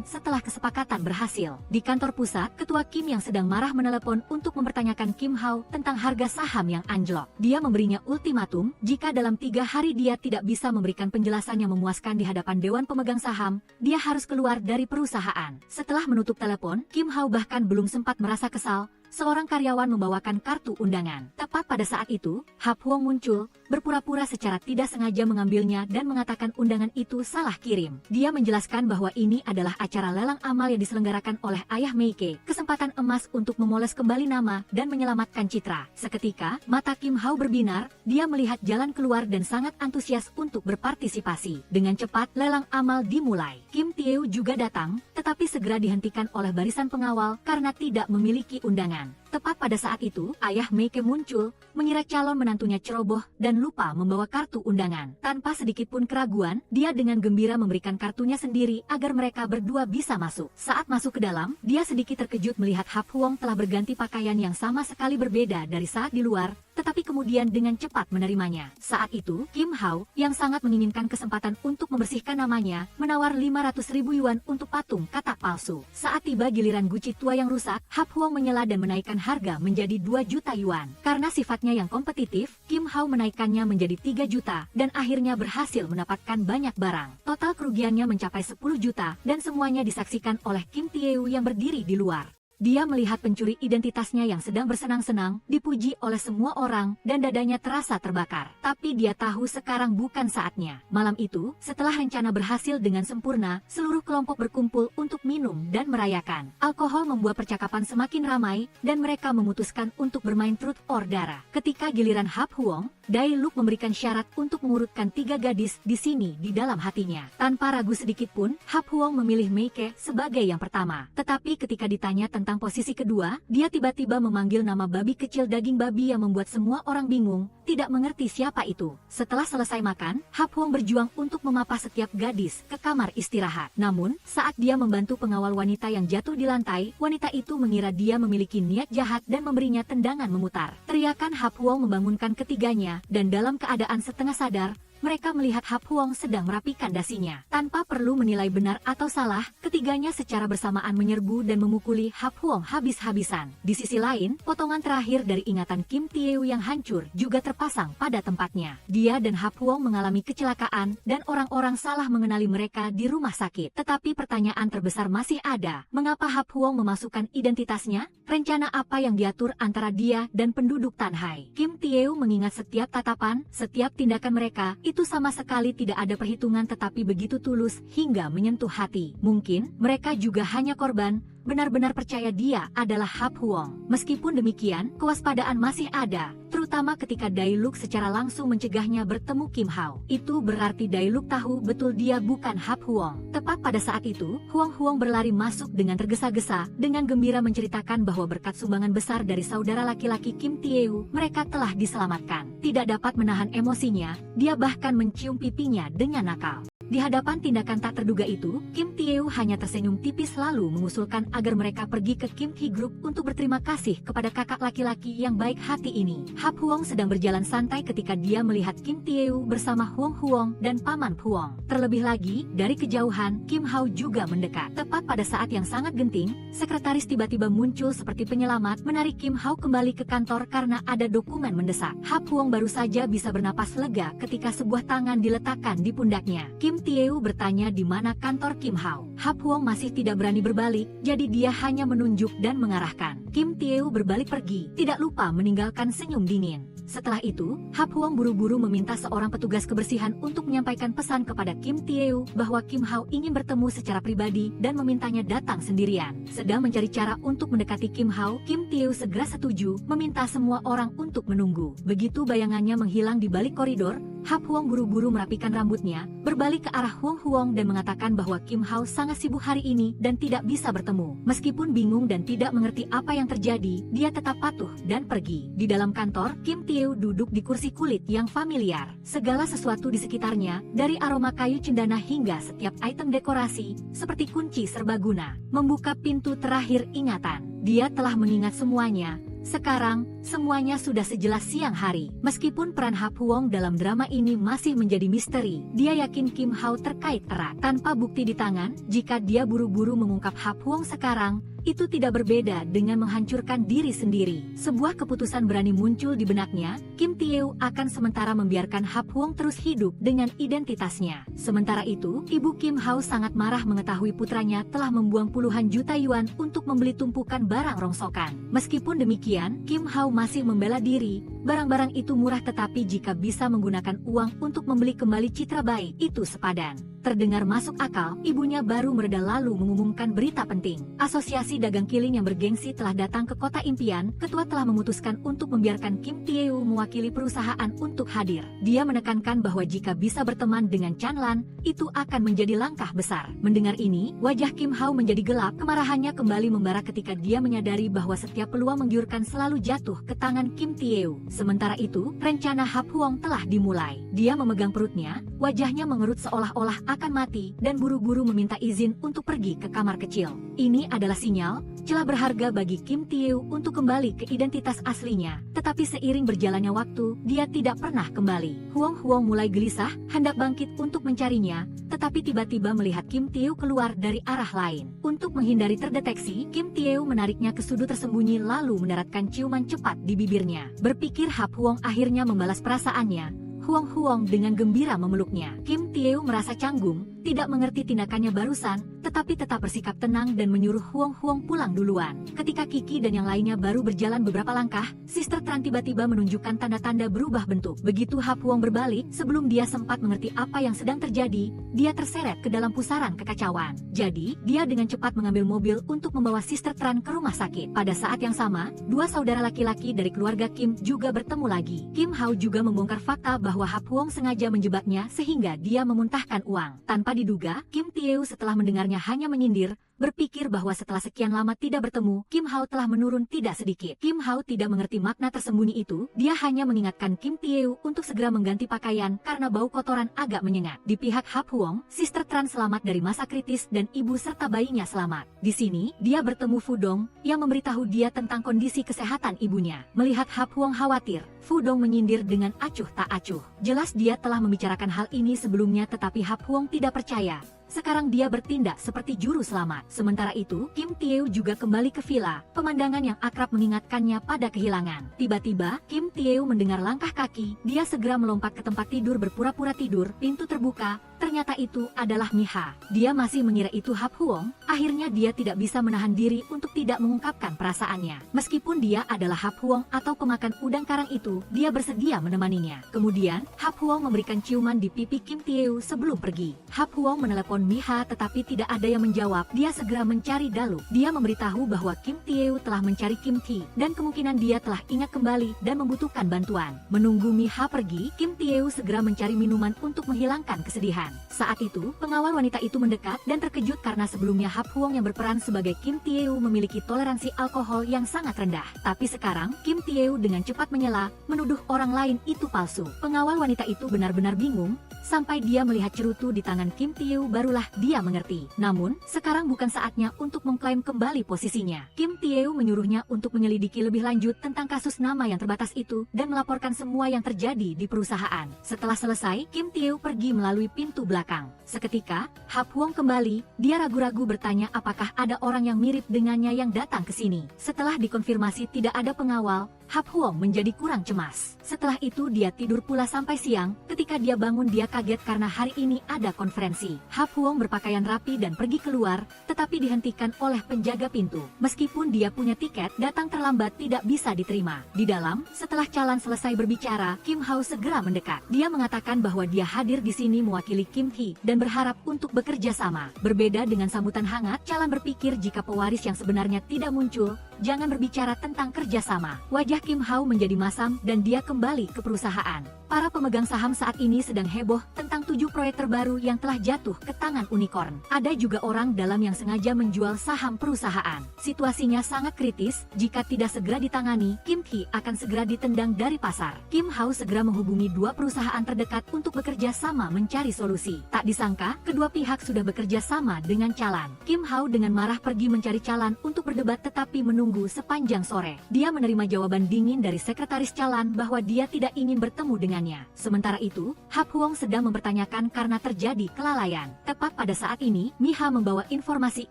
setelah kesepakatan berhasil. Di kantor pusat, Ketua Kim yang sedang marah menelepon untuk mempertanyakan Kim Hao tentang harga saham yang anjlok. Dia memberinya ultimatum, jika dalam 3 hari dia tidak bisa memberikan penjelasan yang memuaskan di hadapan Dewan Pemegang Saham, dia harus keluar dari perusahaan. Setelah menutup telepon, Kim Hao bahkan belum sempat merasa kesal, seorang karyawan membawakan kartu undangan. Tepat pada saat itu, Hap Huong muncul, berpura-pura secara tidak sengaja mengambilnya dan mengatakan undangan itu salah kirim. Dia menjelaskan bahwa ini adalah acara lelang amal yang diselenggarakan oleh ayah Mei Ke, kesempatan emas untuk memoles kembali nama dan menyelamatkan citra. Seketika, mata Kim Hao berbinar, dia melihat jalan keluar dan sangat antusias untuk berpartisipasi. Dengan cepat, lelang amal dimulai. Kim Tae-eu juga datang, tetapi segera dihentikan oleh barisan pengawal karena tidak memiliki undangan. Tepat pada saat itu, ayah Mei Ke muncul, mengira calon menantunya ceroboh dan lupa membawa kartu undangan. Tanpa sedikit pun keraguan, dia dengan gembira memberikan kartunya sendiri agar mereka berdua bisa masuk. Saat masuk ke dalam, dia sedikit terkejut melihat Hap Huong telah berganti pakaian yang sama sekali berbeda dari saat di luar, tetapi kemudian dengan cepat menerimanya. Saat itu, Kim Hao, yang sangat menginginkan kesempatan untuk membersihkan namanya, menawar 500.000 yuan untuk patung katak palsu. Saat tiba giliran guci tua yang rusak, Hap Huong menyela dan menaikkan harga menjadi 2 juta yuan. Karena sifatnya yang kompetitif, Kim Hao menaikkannya menjadi 3 juta, dan akhirnya berhasil mendapatkan banyak barang. Total kerugiannya mencapai 10 juta, dan semuanya disaksikan oleh Kim Tae-eu yang berdiri di luar. Dia melihat pencuri identitasnya yang sedang bersenang-senang, dipuji oleh semua orang, dan dadanya terasa terbakar. Tapi dia tahu sekarang bukan saatnya. Malam itu, setelah rencana berhasil dengan sempurna, seluruh kelompok berkumpul untuk minum dan merayakan. Alkohol membuat percakapan semakin ramai, dan mereka memutuskan untuk bermain truth or dare. Ketika giliran Hap Huong, Dai Luk memberikan syarat untuk mengurutkan 3 gadis di sini di dalam hatinya. Tanpa ragu sedikit pun, Hap Huong memilih Mei Ke sebagai yang pertama. Tetapi ketika ditanya tentang posisi kedua, dia tiba-tiba memanggil nama babi kecil daging babi yang membuat semua orang bingung, tidak mengerti siapa itu. Setelah selesai makan, Hap Huong berjuang untuk memapah setiap gadis ke kamar istirahat. Namun, saat dia membantu pengawal wanita yang jatuh di lantai, wanita itu mengira dia memiliki niat jahat dan memberinya tendangan memutar. Teriakan Hap Huong membangunkan ketiganya, dan dalam keadaan setengah sadar, mereka melihat Hap Huong sedang merapikan dasinya. Tanpa perlu menilai benar atau salah, ketiganya secara bersamaan menyerbu dan memukuli Hap Huong habis-habisan. Di sisi lain, potongan terakhir dari ingatan Kim Tae-woo yang hancur juga terpasang pada tempatnya. Dia dan Hap Huong mengalami kecelakaan dan orang-orang salah mengenali mereka di rumah sakit. Tetapi pertanyaan terbesar masih ada. Mengapa Hap Huong memasukkan identitasnya? Rencana apa yang diatur antara dia dan penduduk Tanhai? Kim Tae-woo mengingat setiap tatapan, setiap tindakan mereka, itu sama sekali tidak ada perhitungan tetapi begitu tulus hingga menyentuh hati. Mungkin mereka juga hanya korban, benar-benar percaya dia adalah Hap Huong. Meskipun demikian, kewaspadaan masih ada, terutama ketika Dailuk secara langsung mencegahnya bertemu Kim Hao. Itu berarti Dailuk tahu betul dia bukan Hap Huong. Tepat pada saat itu, Huong berlari masuk dengan tergesa-gesa, dengan gembira menceritakan bahwa berkat sumbangan besar dari saudara laki-laki Kim Tae-woo, mereka telah diselamatkan. Tidak dapat menahan emosinya, dia bahkan mencium pipinya dengan nakal. Di hadapan tindakan tak terduga itu, Kim Tae-woo hanya tersenyum tipis lalu mengusulkan agar mereka pergi ke Kim Hee Group untuk berterima kasih kepada kakak laki-laki yang baik hati ini. Hap Huong sedang berjalan santai ketika dia melihat Kim Tae-woo bersama Huong dan Paman Huong. Terlebih lagi, dari kejauhan, Kim Hao juga mendekat. Tepat pada saat yang sangat genting, sekretaris tiba-tiba muncul seperti penyelamat menarik Kim Hao kembali ke kantor karena ada dokumen mendesak. Hap Huong baru saja bisa bernapas lega ketika sebuah tangan diletakkan di pundaknya. Kim Tae-woo bertanya di mana kantor Kim Hao. Hap Huong masih tidak berani berbalik, jadi dia hanya menunjuk dan mengarahkan. Kim Tae-woo berbalik pergi, tidak lupa meninggalkan senyum dingin. Setelah itu, Hap Huong buru-buru meminta seorang petugas kebersihan untuk menyampaikan pesan kepada Kim Tae-woo bahwa Kim Hao ingin bertemu secara pribadi dan memintanya datang sendirian. Sedang mencari cara untuk mendekati Kim Hao, Kim Tae-woo segera setuju, meminta semua orang untuk menunggu. Begitu bayangannya menghilang di balik koridor, Hap Huong buru-buru merapikan rambutnya, berbalik ke arah Huong dan mengatakan bahwa Kim Hao sangat sibuk hari ini dan tidak bisa bertemu. Meskipun bingung dan tidak mengerti apa yang terjadi, dia tetap patuh dan pergi. Di dalam kantor, Kim Tae-woo duduk di kursi kulit yang familiar. Segala sesuatu di sekitarnya, dari aroma kayu cendana hingga setiap item dekorasi, seperti kunci serbaguna, membuka pintu terakhir ingatan. Dia telah mengingat semuanya. Sekarang, semuanya sudah sejelas siang hari. Meskipun peran Hap Huong dalam drama ini masih menjadi misteri, dia yakin Kim Hao terkait erat. Tanpa bukti di tangan, jika dia buru-buru mengungkap Hap Huong sekarang, itu tidak berbeda dengan menghancurkan diri sendiri. Sebuah keputusan berani muncul di benaknya, Kim Tae-woo akan sementara membiarkan Hap Huong terus hidup dengan identitasnya. Sementara itu, ibu Kim Hao sangat marah mengetahui putranya telah membuang puluhan juta yuan untuk membeli tumpukan barang rongsokan. Meskipun demikian, Kim Hao masih membela diri, barang-barang itu murah tetapi jika bisa menggunakan uang untuk membeli kembali citra baik, itu sepadan. Terdengar masuk akal, ibunya baru mereda lalu mengumumkan berita penting. Asosiasi Dagang Kiling yang bergengsi telah datang ke kota impian. Ketua telah memutuskan untuk membiarkan Kim Tae-woo mewakili perusahaan untuk hadir. Dia menekankan bahwa jika bisa berteman dengan Chan Lan, itu akan menjadi langkah besar. Mendengar ini, wajah Kim Hao menjadi gelap. Kemarahannya kembali membara ketika dia menyadari bahwa setiap peluang menggiurkan selalu jatuh ke tangan Kim Tae-woo. Sementara itu, rencana Hap Huong telah dimulai. Dia memegang perutnya, wajahnya mengerut seolah-olah akan mati, dan buru-buru meminta izin untuk pergi ke kamar kecil. Ini adalah sinyal, celah berharga bagi Kim Tae-woo untuk kembali ke identitas aslinya. Tetapi seiring berjalannya waktu, dia tidak pernah kembali. Huong mulai gelisah, hendak bangkit untuk mencarinya, tetapi tiba-tiba melihat Kim Tae-woo keluar dari arah lain. Untuk menghindari terdeteksi, Kim Tae-woo menariknya ke sudut tersembunyi lalu mendaratkan ciuman cepat di bibirnya. Berpikir Hap Huong akhirnya membalas perasaannya. Huong dengan gembira memeluknya. Kim Tae-woo merasa canggung, tidak mengerti tindakannya barusan, tetapi tetap bersikap tenang dan menyuruh Huong pulang duluan. Ketika Kiki dan yang lainnya baru berjalan beberapa langkah, Sister Tran tiba-tiba menunjukkan tanda-tanda berubah bentuk. Begitu Hap Huong berbalik, sebelum dia sempat mengerti apa yang sedang terjadi, dia terseret ke dalam pusaran kekacauan. Jadi, dia dengan cepat mengambil mobil untuk membawa Sister Tran ke rumah sakit. Pada saat yang sama, dua saudara laki-laki dari keluarga Kim juga bertemu lagi. Kim Hao juga membongkar fakta bahwa Hap Huong sengaja menjebaknya sehingga dia memuntahkan uang. Tanpa diduga, Kim Tae-woo setelah mendengarnya hanya menyindir, berpikir bahwa setelah sekian lama tidak bertemu, Kim Hao telah menurun tidak sedikit. Kim Hao tidak mengerti makna tersembunyi itu, dia hanya mengingatkan Kim Tae-woo untuk segera mengganti pakaian karena bau kotoran agak menyengat. Di pihak Hap Huong, Sister Tran selamat dari masa kritis dan ibu serta bayinya selamat. Di sini, dia bertemu Fu Dong yang memberitahu dia tentang kondisi kesehatan ibunya. Melihat Hap Huong khawatir, Fu Dong menyindir dengan acuh tak acuh. Jelas dia telah membicarakan hal ini sebelumnya tetapi Hap Huong tidak percaya. Sekarang dia bertindak seperti juru selamat. Sementara itu, Kim Tae-woo juga kembali ke villa. Pemandangan yang akrab mengingatkannya pada kehilangan. Tiba-tiba, Kim Tae-woo mendengar langkah kaki. Dia segera melompat ke tempat tidur berpura-pura tidur. Pintu terbuka. Ternyata itu adalah Miha. Dia masih mengira itu Hap Huong. Akhirnya dia tidak bisa menahan diri untuk tidak mengungkapkan perasaannya. Meskipun dia adalah Hap Huong atau pemakan udang karang itu, dia bersedia menemaninya. Kemudian, Hap Huong memberikan ciuman di pipi Kim Tae-woo sebelum pergi. Hap Huong menelepon Miha tetapi tidak ada yang menjawab. Dia segera mencari Dalu. Dia memberitahu bahwa Kim Tae-woo telah mencari Kim Tae dan kemungkinan dia telah ingat kembali dan membutuhkan bantuan. Menunggu Miha pergi, Kim Tae-woo segera mencari minuman untuk menghilangkan kesedihan. Saat itu, pengawal wanita itu mendekat dan terkejut karena sebelumnya Hap Huong yang berperan sebagai Kim Tae-woo memiliki toleransi alkohol yang sangat rendah. Tapi sekarang, Kim Tae-woo dengan cepat menyela, menuduh orang lain itu palsu. Pengawal wanita itu benar-benar bingung, sampai dia melihat cerutu di tangan Kim Tae-woo barulah dia mengerti. Namun, sekarang bukan saatnya untuk mengklaim kembali posisinya. Kim Tae-woo menyuruhnya untuk menyelidiki lebih lanjut tentang kasus nama yang terbatas itu dan melaporkan semua yang terjadi di perusahaan. Setelah selesai, Kim Tae-woo pergi melalui pintu belakang. Seketika, Hap Huong kembali. Dia ragu-ragu bertanya apakah ada orang yang mirip dengannya yang datang ke sini. Setelah dikonfirmasi tidak ada pengawal, Hap Huong menjadi kurang cemas. Setelah itu dia tidur pula sampai siang. Ketika dia bangun dia kaget karena hari ini ada konferensi. Hap Huong berpakaian rapi dan pergi keluar, tetapi dihentikan oleh penjaga pintu. Meskipun dia punya tiket, datang terlambat tidak bisa diterima. Di dalam, setelah Chalan selesai berbicara, Kim Hao segera mendekat. Dia mengatakan bahwa dia hadir di sini mewakili Kim Hee dan berharap untuk bekerja sama. Berbeda dengan sambutan hangat, Chalan berpikir jika pewaris yang sebenarnya tidak muncul, jangan berbicara tentang kerjasama. Wajah Kim Hao menjadi masam dan dia kembali ke perusahaan. Para pemegang saham saat ini sedang heboh tentang 7 proyek terbaru yang telah jatuh ke tangan unicorn. Ada juga orang dalam yang sengaja menjual saham perusahaan. Situasinya sangat kritis, jika tidak segera ditangani, Kim Hee akan segera ditendang dari pasar. Kim Hao segera menghubungi 2 perusahaan terdekat untuk bekerja sama mencari solusi. Tak disangka, kedua pihak sudah bekerja sama dengan Chalan. Kim Hao dengan marah pergi mencari Chalan untuk berdebat tetapi menunggu sepanjang sore. Dia menerima jawaban dingin dari sekretaris Chalan bahwa dia tidak ingin bertemu dengannya. Sementara itu, Hap Huong sedang mempertanyakan karena terjadi kelalaian. Tepat pada saat ini, Miha membawa informasi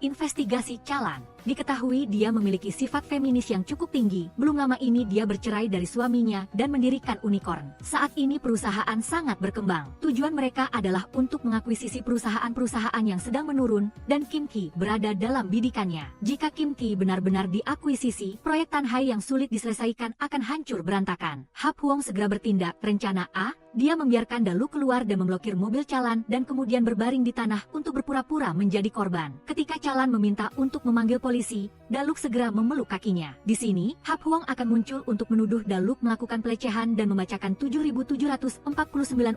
investigasi Chalan. Diketahui dia memiliki sifat feminis yang cukup tinggi. Belum lama ini dia bercerai dari suaminya dan mendirikan unicorn. Saat ini perusahaan sangat berkembang. Tujuan mereka adalah untuk mengakuisisi perusahaan-perusahaan yang sedang menurun dan Kim Hee berada dalam bidikannya. Jika Kim Hee benar-benar diakuisisi, proyek Tanhai yang sulit diselesaikan akan hancur berantakan. Hap Huong segera bertindak. Rencana A, dia membiarkan Dalu keluar dan memblokir mobil Chalan dan kemudian berbaring di tanah untuk berpura-pura menjadi korban. Ketika Chalan meminta untuk memanggil polisi, Daluk segera memeluk kakinya. Di sini, Hap Huong akan muncul untuk menuduh Daluk melakukan pelecehan dan membacakan 7.749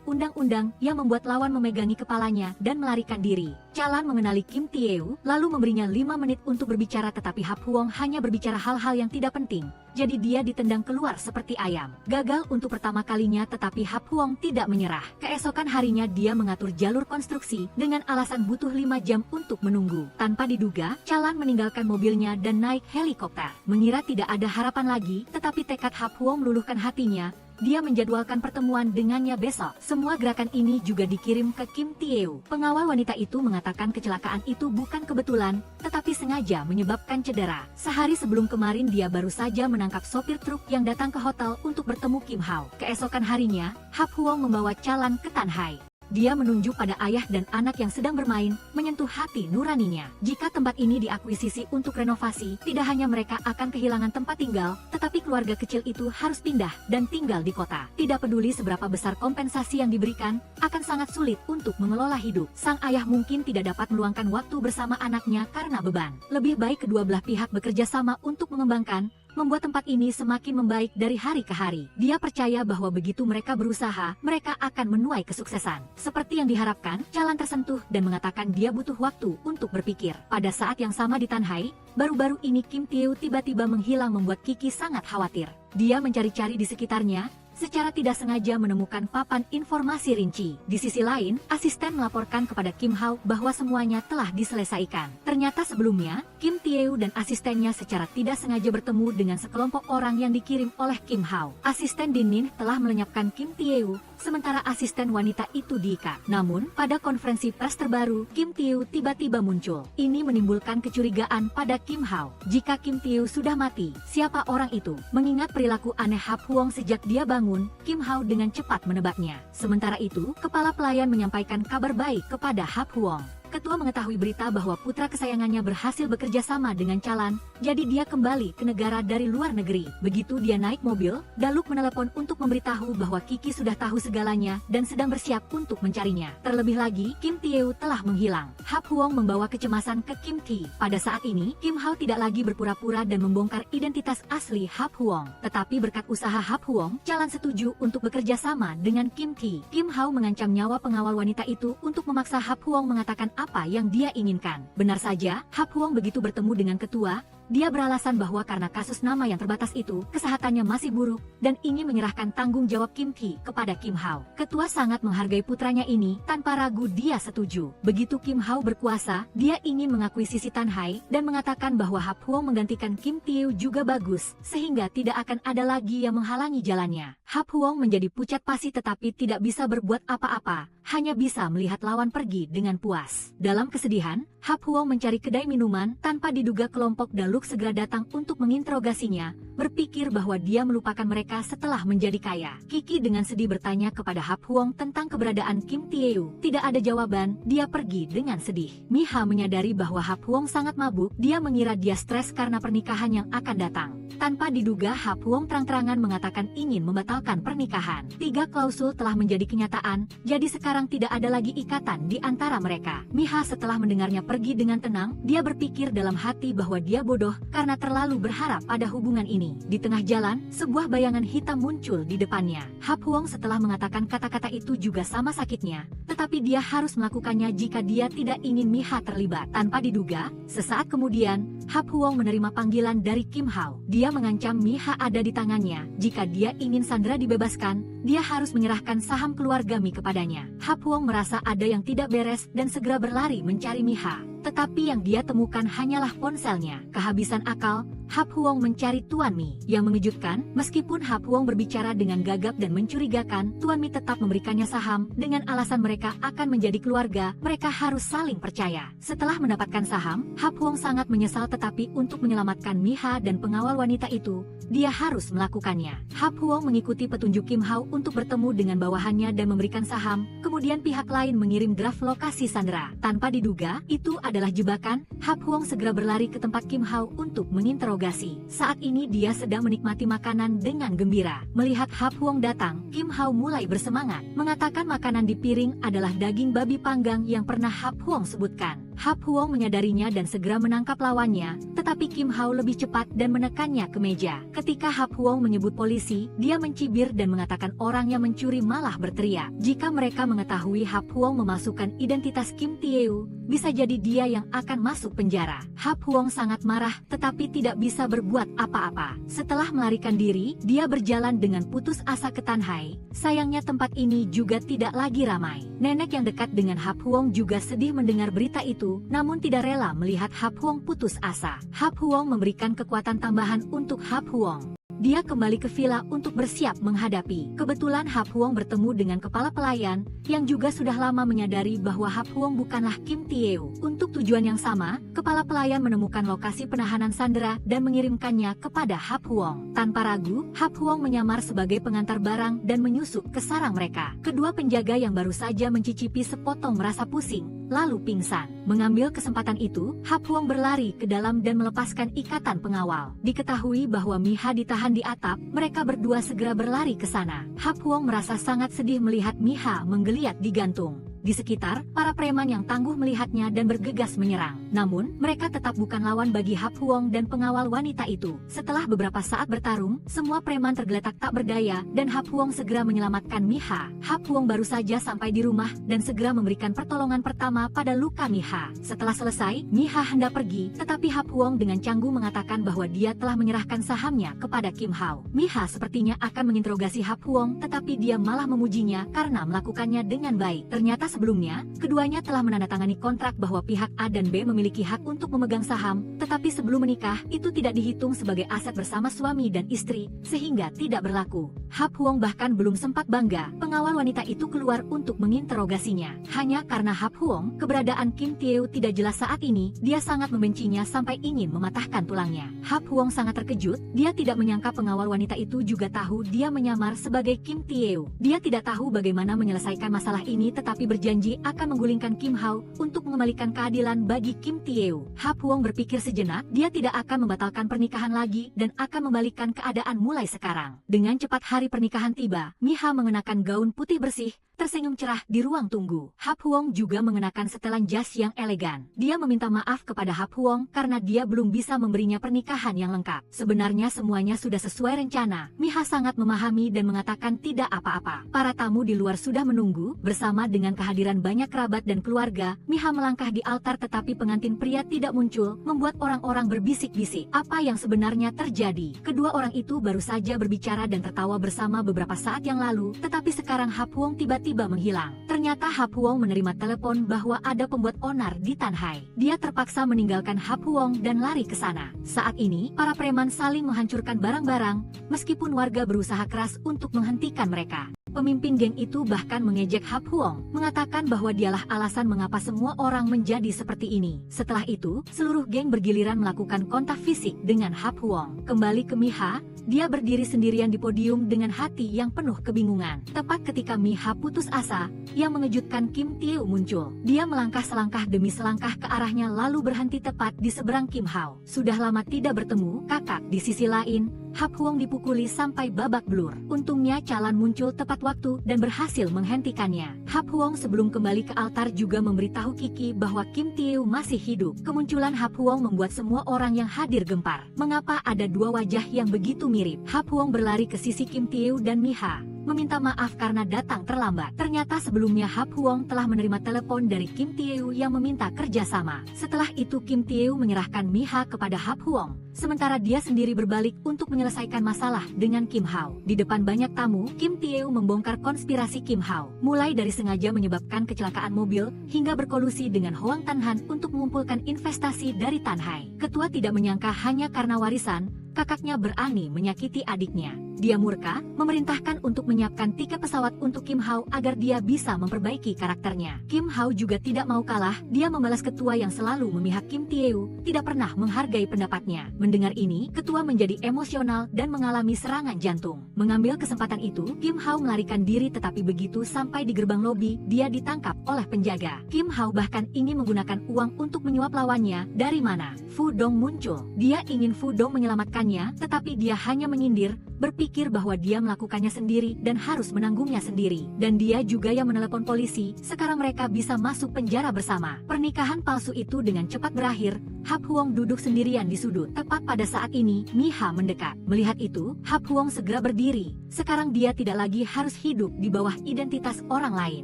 undang-undang yang membuat lawan memegangi kepalanya dan melarikan diri. Chalan mengenali Kim Tae-woo, lalu memberinya 5 menit untuk berbicara tetapi Hap Huong hanya berbicara hal-hal yang tidak penting. Jadi dia ditendang keluar seperti ayam. Gagal untuk pertama kalinya tetapi Hap Huong tidak menyerah. Keesokan harinya dia mengatur jalur konstruksi dengan alasan butuh 5 jam untuk menunggu. Tanpa diduga, Chalan meninggalkan mobilnya dan naik helikopter. Mengira tidak ada harapan lagi, tetapi tekad Hap Huong meluluhkan hatinya. Dia menjadwalkan pertemuan dengannya besok. Semua gerakan ini juga dikirim ke Kim Tae-woo. Pengawal wanita itu mengatakan kecelakaan itu bukan kebetulan, tetapi sengaja menyebabkan cedera. Sehari sebelum kemarin dia baru saja menangkap sopir truk yang datang ke hotel untuk bertemu Kim Hao. Keesokan harinya, Hap Huong membawa Chalan ke Tanhai. Dia menunjuk pada ayah dan anak yang sedang bermain, menyentuh hati nuraninya. Jika tempat ini diakuisisi untuk renovasi, tidak hanya mereka akan kehilangan tempat tinggal, tetapi keluarga kecil itu harus pindah dan tinggal di kota. Tidak peduli seberapa besar kompensasi yang diberikan, akan sangat sulit untuk mengelola hidup. Sang ayah mungkin tidak dapat meluangkan waktu bersama anaknya karena beban. Lebih baik kedua belah pihak bekerja sama untuk mengembangkan, membuat tempat ini semakin membaik dari hari ke hari. Dia percaya bahwa begitu mereka berusaha, mereka akan menuai kesuksesan. Seperti yang diharapkan, Chalan tersentuh dan mengatakan dia butuh waktu untuk berpikir. Pada saat yang sama di Tanhai, baru-baru ini Kim Tae-woo tiba-tiba menghilang membuat Kiki sangat khawatir. Dia mencari-cari di sekitarnya, secara tidak sengaja menemukan papan informasi rinci. Di sisi lain, asisten melaporkan kepada Kim Hao bahwa semuanya telah diselesaikan. Ternyata sebelumnya, Kim Tae-woo dan asistennya secara tidak sengaja bertemu dengan sekelompok orang yang dikirim oleh Kim Hao. Asisten Din-min telah melenyapkan Kim Tae-woo, sementara asisten wanita itu diikat. Namun, pada konferensi pers terbaru, Kim Tae-woo tiba-tiba muncul. Ini menimbulkan kecurigaan pada Kim Hao. Jika Kim Tae-woo sudah mati, siapa orang itu? Mengingat perilaku aneh Hap Huong sejak dia bangun, Kim Hao dengan cepat menebaknya. Sementara itu, kepala pelayan menyampaikan kabar baik kepada Hap Huong. Ketua mengetahui berita bahwa putra kesayangannya berhasil bekerja sama dengan Chalan, jadi dia kembali ke negara dari luar negeri. Begitu dia naik mobil, Daluk menelepon untuk memberitahu bahwa Kiki sudah tahu segalanya dan sedang bersiap untuk mencarinya. Terlebih lagi, Kim Tae-woo telah menghilang. Hap Huong membawa kecemasan ke Kim Tae. Pada saat ini, Kim Hao tidak lagi berpura-pura dan membongkar identitas asli Hap Huong. Tetapi berkat usaha Hap Huong, Chalan setuju untuk bekerja sama dengan Kim Tae. Kim Hao mengancam nyawa pengawal wanita itu untuk memaksa Hap Huong mengatakan apa yang dia inginkan. Benar saja, Hap Huong begitu bertemu dengan ketua, dia beralasan bahwa karena kasus nama yang terbatas itu, kesehatannya masih buruk, dan ingin menyerahkan tanggung jawab Kim Tae kepada Kim Hao. Ketua sangat menghargai putranya ini, tanpa ragu dia setuju. Begitu Kim Hao berkuasa, dia ingin mengakuisisi Tanhai, dan mengatakan bahwa Hap Huong menggantikan Kim Tae juga bagus, sehingga tidak akan ada lagi yang menghalangi jalannya. Hap Huong menjadi pucat pasi tetapi tidak bisa berbuat apa-apa, hanya bisa melihat lawan pergi dengan puas. Dalam kesedihan, Hap Huong mencari kedai minuman, tanpa diduga kelompok Daluk segera datang untuk menginterogasinya, berpikir bahwa dia melupakan mereka setelah menjadi kaya. Kiki dengan sedih bertanya kepada Hap Huong tentang keberadaan Kim Tae-woo. Tidak ada jawaban, dia pergi dengan sedih. Miha menyadari bahwa Hap Huong sangat mabuk, dia mengira dia stres karena pernikahan yang akan datang. Tanpa diduga, Hap Huong terang-terangan mengatakan ingin membatalkan pernikahan. 3 klausul telah menjadi kenyataan, jadi sekarang tidak ada lagi ikatan di antara mereka. Miha setelah mendengarnya pergi dengan tenang, dia berpikir dalam hati bahwa dia bodoh karena terlalu berharap pada hubungan ini. Di tengah jalan, sebuah bayangan hitam muncul di depannya. Hap Huong setelah mengatakan kata-kata itu juga sama sakitnya, tetapi dia harus melakukannya jika dia tidak ingin Miha terlibat. Tanpa diduga, sesaat kemudian, Hap Huong menerima panggilan dari Kim Hao. Dia mengancam Miha ada di tangannya. Jika dia ingin Sandra dibebaskan, dia harus menyerahkan saham keluarga Mi kepadanya. Hap Huong merasa ada yang tidak beres dan segera berlari mencari Miha. Tetapi yang dia temukan hanyalah ponselnya. Kehabisan akal, Hap Huong mencari Tuan Mi. Yang mengejutkan, meskipun Hap Huong berbicara dengan gagap dan mencurigakan, Tuan Mi tetap memberikannya saham dengan alasan mereka akan menjadi keluarga, mereka harus saling percaya. Setelah mendapatkan saham, Hap Huong sangat menyesal tetapi untuk menyelamatkan Miha dan pengawal wanita itu, dia harus melakukannya. Hap Huong mengikuti petunjuk Kim Hao untuk bertemu dengan bawahannya dan memberikan saham, kemudian pihak lain mengirim draft lokasi Sandra. Tanpa diduga, itu adalah jebakan, Hap Huong segera berlari ke tempat Kim Hao untuk menginterogasi. Saat ini dia sedang menikmati makanan dengan gembira. Melihat Hap Huong datang, Kim Hao mulai bersemangat, mengatakan makanan di piring adalah daging babi panggang yang pernah Hap Huong sebutkan. Hap Huong menyadarinya dan segera menangkap lawannya, tetapi Kim Hao lebih cepat dan menekannya ke meja. Ketika Hap Huong menyebut polisi, dia mencibir dan mengatakan orang yang mencuri malah berteriak. Jika mereka mengetahui Hap Huong memasukkan identitas Kim Tae-woo, bisa jadi dia yang akan masuk penjara. Hap Huong sangat marah tetapi tidak bisa berbuat apa-apa. Setelah melarikan diri, dia berjalan dengan putus asa ke Tanhai. Sayangnya tempat ini juga tidak lagi ramai. Nenek yang dekat dengan Hap Huong juga sedih mendengar berita itu, namun tidak rela melihat Hap Huong putus asa. Hap Huong memberikan kekuatan tambahan untuk Hap Huong. Dia kembali ke villa untuk bersiap menghadapi. Kebetulan Hap Huong bertemu dengan kepala pelayan, yang juga sudah lama menyadari bahwa Hap Huong bukanlah Kim Tae-woo. Untuk tujuan yang sama, kepala pelayan menemukan lokasi penahanan Sandra dan mengirimkannya kepada Hap Huong. Tanpa ragu, Hap Huong menyamar sebagai pengantar barang dan menyusup ke sarang mereka. Kedua penjaga yang baru saja mencicipi sepotong merasa pusing, lalu pingsan. Mengambil kesempatan itu, Hap Huong berlari ke dalam dan melepaskan ikatan pengawal. Diketahui bahwa Miha ditahan di atap, mereka berdua segera berlari ke sana. Hap Huong merasa sangat sedih melihat Miha menggeliat di gantung. Di sekitar, para preman yang tangguh melihatnya dan bergegas menyerang. Namun, mereka tetap bukan lawan bagi Hap Huong dan pengawal wanita itu. Setelah beberapa saat bertarung, semua preman tergeletak tak berdaya dan Hap Huong segera menyelamatkan Miha. Hap Huong baru saja sampai di rumah dan segera memberikan pertolongan pertama pada luka Miha. Setelah selesai, Miha hendak pergi, tetapi Hap Huong dengan canggung mengatakan bahwa dia telah menyerahkan sahamnya kepada Kim Hao. Miha sepertinya akan menginterogasi Hap Huong, tetapi dia malah memujinya karena melakukannya dengan baik. Ternyata sebelumnya, keduanya telah menandatangani kontrak bahwa pihak A dan B memiliki hak untuk memegang saham, tetapi sebelum menikah, itu tidak dihitung sebagai aset bersama suami dan istri, sehingga tidak berlaku. Hap Huong bahkan belum sempat bangga, pengawal wanita itu keluar untuk menginterogasinya. Hanya karena Hap Huong, keberadaan Kim Tae-woo tidak jelas saat ini, dia sangat membencinya sampai ingin mematahkan tulangnya. Hap Huong sangat terkejut, dia tidak menyangka pengawal wanita itu juga tahu dia menyamar sebagai Kim Tae-woo. Dia tidak tahu bagaimana menyelesaikan masalah ini tetapi berjanji akan menggulingkan Kim Hao untuk mengembalikan keadilan bagi Kim Tae-woo. Hap Huong berpikir sejenak, dia tidak akan membatalkan pernikahan lagi dan akan membalikan keadaan mulai sekarang. Dengan cepat hari pernikahan tiba, Miha mengenakan gaun putih bersih, tersenyum cerah di ruang tunggu. Hap Huong juga mengenakan setelan jas yang elegan. Dia meminta maaf kepada Hap Huong karena dia belum bisa memberinya pernikahan yang lengkap. Sebenarnya semuanya sudah sesuai rencana. Miha sangat memahami dan mengatakan tidak apa-apa. Para tamu di luar sudah menunggu. Bersama dengan kehadiran banyak kerabat dan keluarga, Miha melangkah di altar tetapi pengantin pria tidak muncul, membuat orang-orang berbisik-bisik. Apa yang sebenarnya terjadi? Kedua orang itu baru saja berbicara dan tertawa bersama beberapa saat yang lalu, tetapi sekarang Hap Huong tiba-tiba menghilang. Ternyata Hap Huong menerima telepon bahwa ada pembuat onar di Tanhai. Dia terpaksa meninggalkan Hap Huong dan lari ke sana. Saat ini, para preman saling menghancurkan barang-barang, meskipun warga berusaha keras untuk menghentikan mereka. Pemimpin geng itu bahkan mengejek Hap Huong, mengatakan bahwa dialah alasan mengapa semua orang menjadi seperti ini. Setelah itu, seluruh geng bergiliran melakukan kontak fisik dengan Hap Huong. Kembali ke Miha, dia berdiri sendirian di podium dengan hati yang penuh kebingungan. Tepat ketika Miha putus asa, yang mengejutkan Kim Tae-woo muncul. Dia melangkah selangkah demi selangkah ke arahnya lalu berhenti tepat di seberang Kim Hao. Sudah lama tidak bertemu, kakak. Di sisi lain, Hap Huong dipukuli sampai babak belur. Untungnya Calan muncul tepat waktu dan berhasil menghentikannya. Hap Huong sebelum kembali ke altar juga memberitahu Kiki bahwa Kim Tae-woo masih hidup. Kemunculan Hap Huong membuat semua orang yang hadir gempar. Mengapa ada dua wajah yang begitu mirip? Hap Huong berlari ke sisi Kim Tae-woo dan Miha, meminta maaf karena datang terlambat. Ternyata sebelumnya Hap Huong telah menerima telepon dari Kim Tae-woo yang meminta kerjasama. Setelah itu Kim Tae-woo menyerahkan Miha kepada Hap Huong, sementara dia sendiri berbalik untuk menyelesaikan masalah dengan Kim Hao. Di depan banyak tamu, Kim Tae-woo membongkar konspirasi Kim Hao, mulai dari sengaja menyebabkan kecelakaan mobil, hingga berkolusi dengan Hoang Tan-han untuk mengumpulkan investasi dari Tanhai. Ketua tidak menyangka hanya karena warisan, kakaknya berani menyakiti adiknya. Dia murka, memerintahkan untuk menyiapkan tiket pesawat untuk Kim Hao agar dia bisa memperbaiki karakternya. Kim Hao juga tidak mau kalah, dia membalas ketua yang selalu memihak Kim Tae-woo, tidak pernah menghargai pendapatnya. Mendengar ini, ketua menjadi emosional dan mengalami serangan jantung. Mengambil kesempatan itu, Kim Hao melarikan diri tetapi begitu sampai di gerbang lobi, dia ditangkap oleh penjaga. Kim Hao bahkan ingin menggunakan uang untuk menyuap lawannya. Dari mana? Fu Dong muncul. Dia ingin Fu Dong menyelamatkannya, tetapi dia hanya menyindir, berpikir bahwa dia melakukannya sendiri dan harus menanggungnya sendiri. Dan dia juga yang menelepon polisi, sekarang mereka bisa masuk penjara bersama. Pernikahan palsu itu dengan cepat berakhir. Hap Huong duduk sendirian di sudut. Tepat pada saat ini, Miha mendekat. Melihat itu, Hap Huong segera berdiri. Sekarang dia tidak lagi harus hidup di bawah identitas orang lain.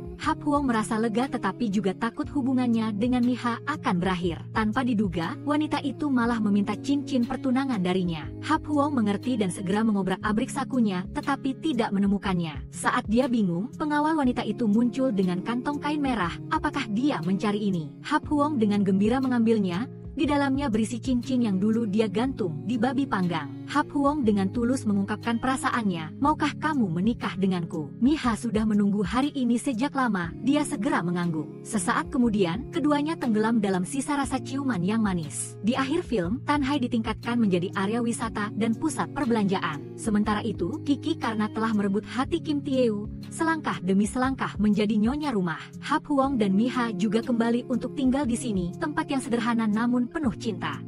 Hap Huong merasa lega tetapi juga takut hubungannya dengan Miha akan berakhir. Tanpa diduga, wanita itu malah meminta cincin pertunangan darinya. Hap Huong mengerti dan segera mengobrak-abrik sakunya, tetapi tidak menemukannya. Saat dia bingung, pengawal wanita itu muncul dengan kantong kain merah. Apakah dia mencari ini? Hap Huong dengan gembira mengambilnya. Di dalamnya berisi cincin yang dulu dia gantung di babi panggang. Hap Huong dengan tulus mengungkapkan perasaannya. Maukah kamu menikah denganku? Miha sudah menunggu hari ini sejak lama. Dia segera mengangguk. Sesaat kemudian, keduanya tenggelam dalam sisa rasa ciuman yang manis. Di akhir film, Tanhai ditingkatkan menjadi area wisata dan pusat perbelanjaan. Sementara itu, Kiki karena telah merebut hati Kim Tae-woo, selangkah demi selangkah menjadi nyonya rumah. Hap Huong dan Miha juga kembali untuk tinggal di sini, tempat yang sederhana namun penuh cinta.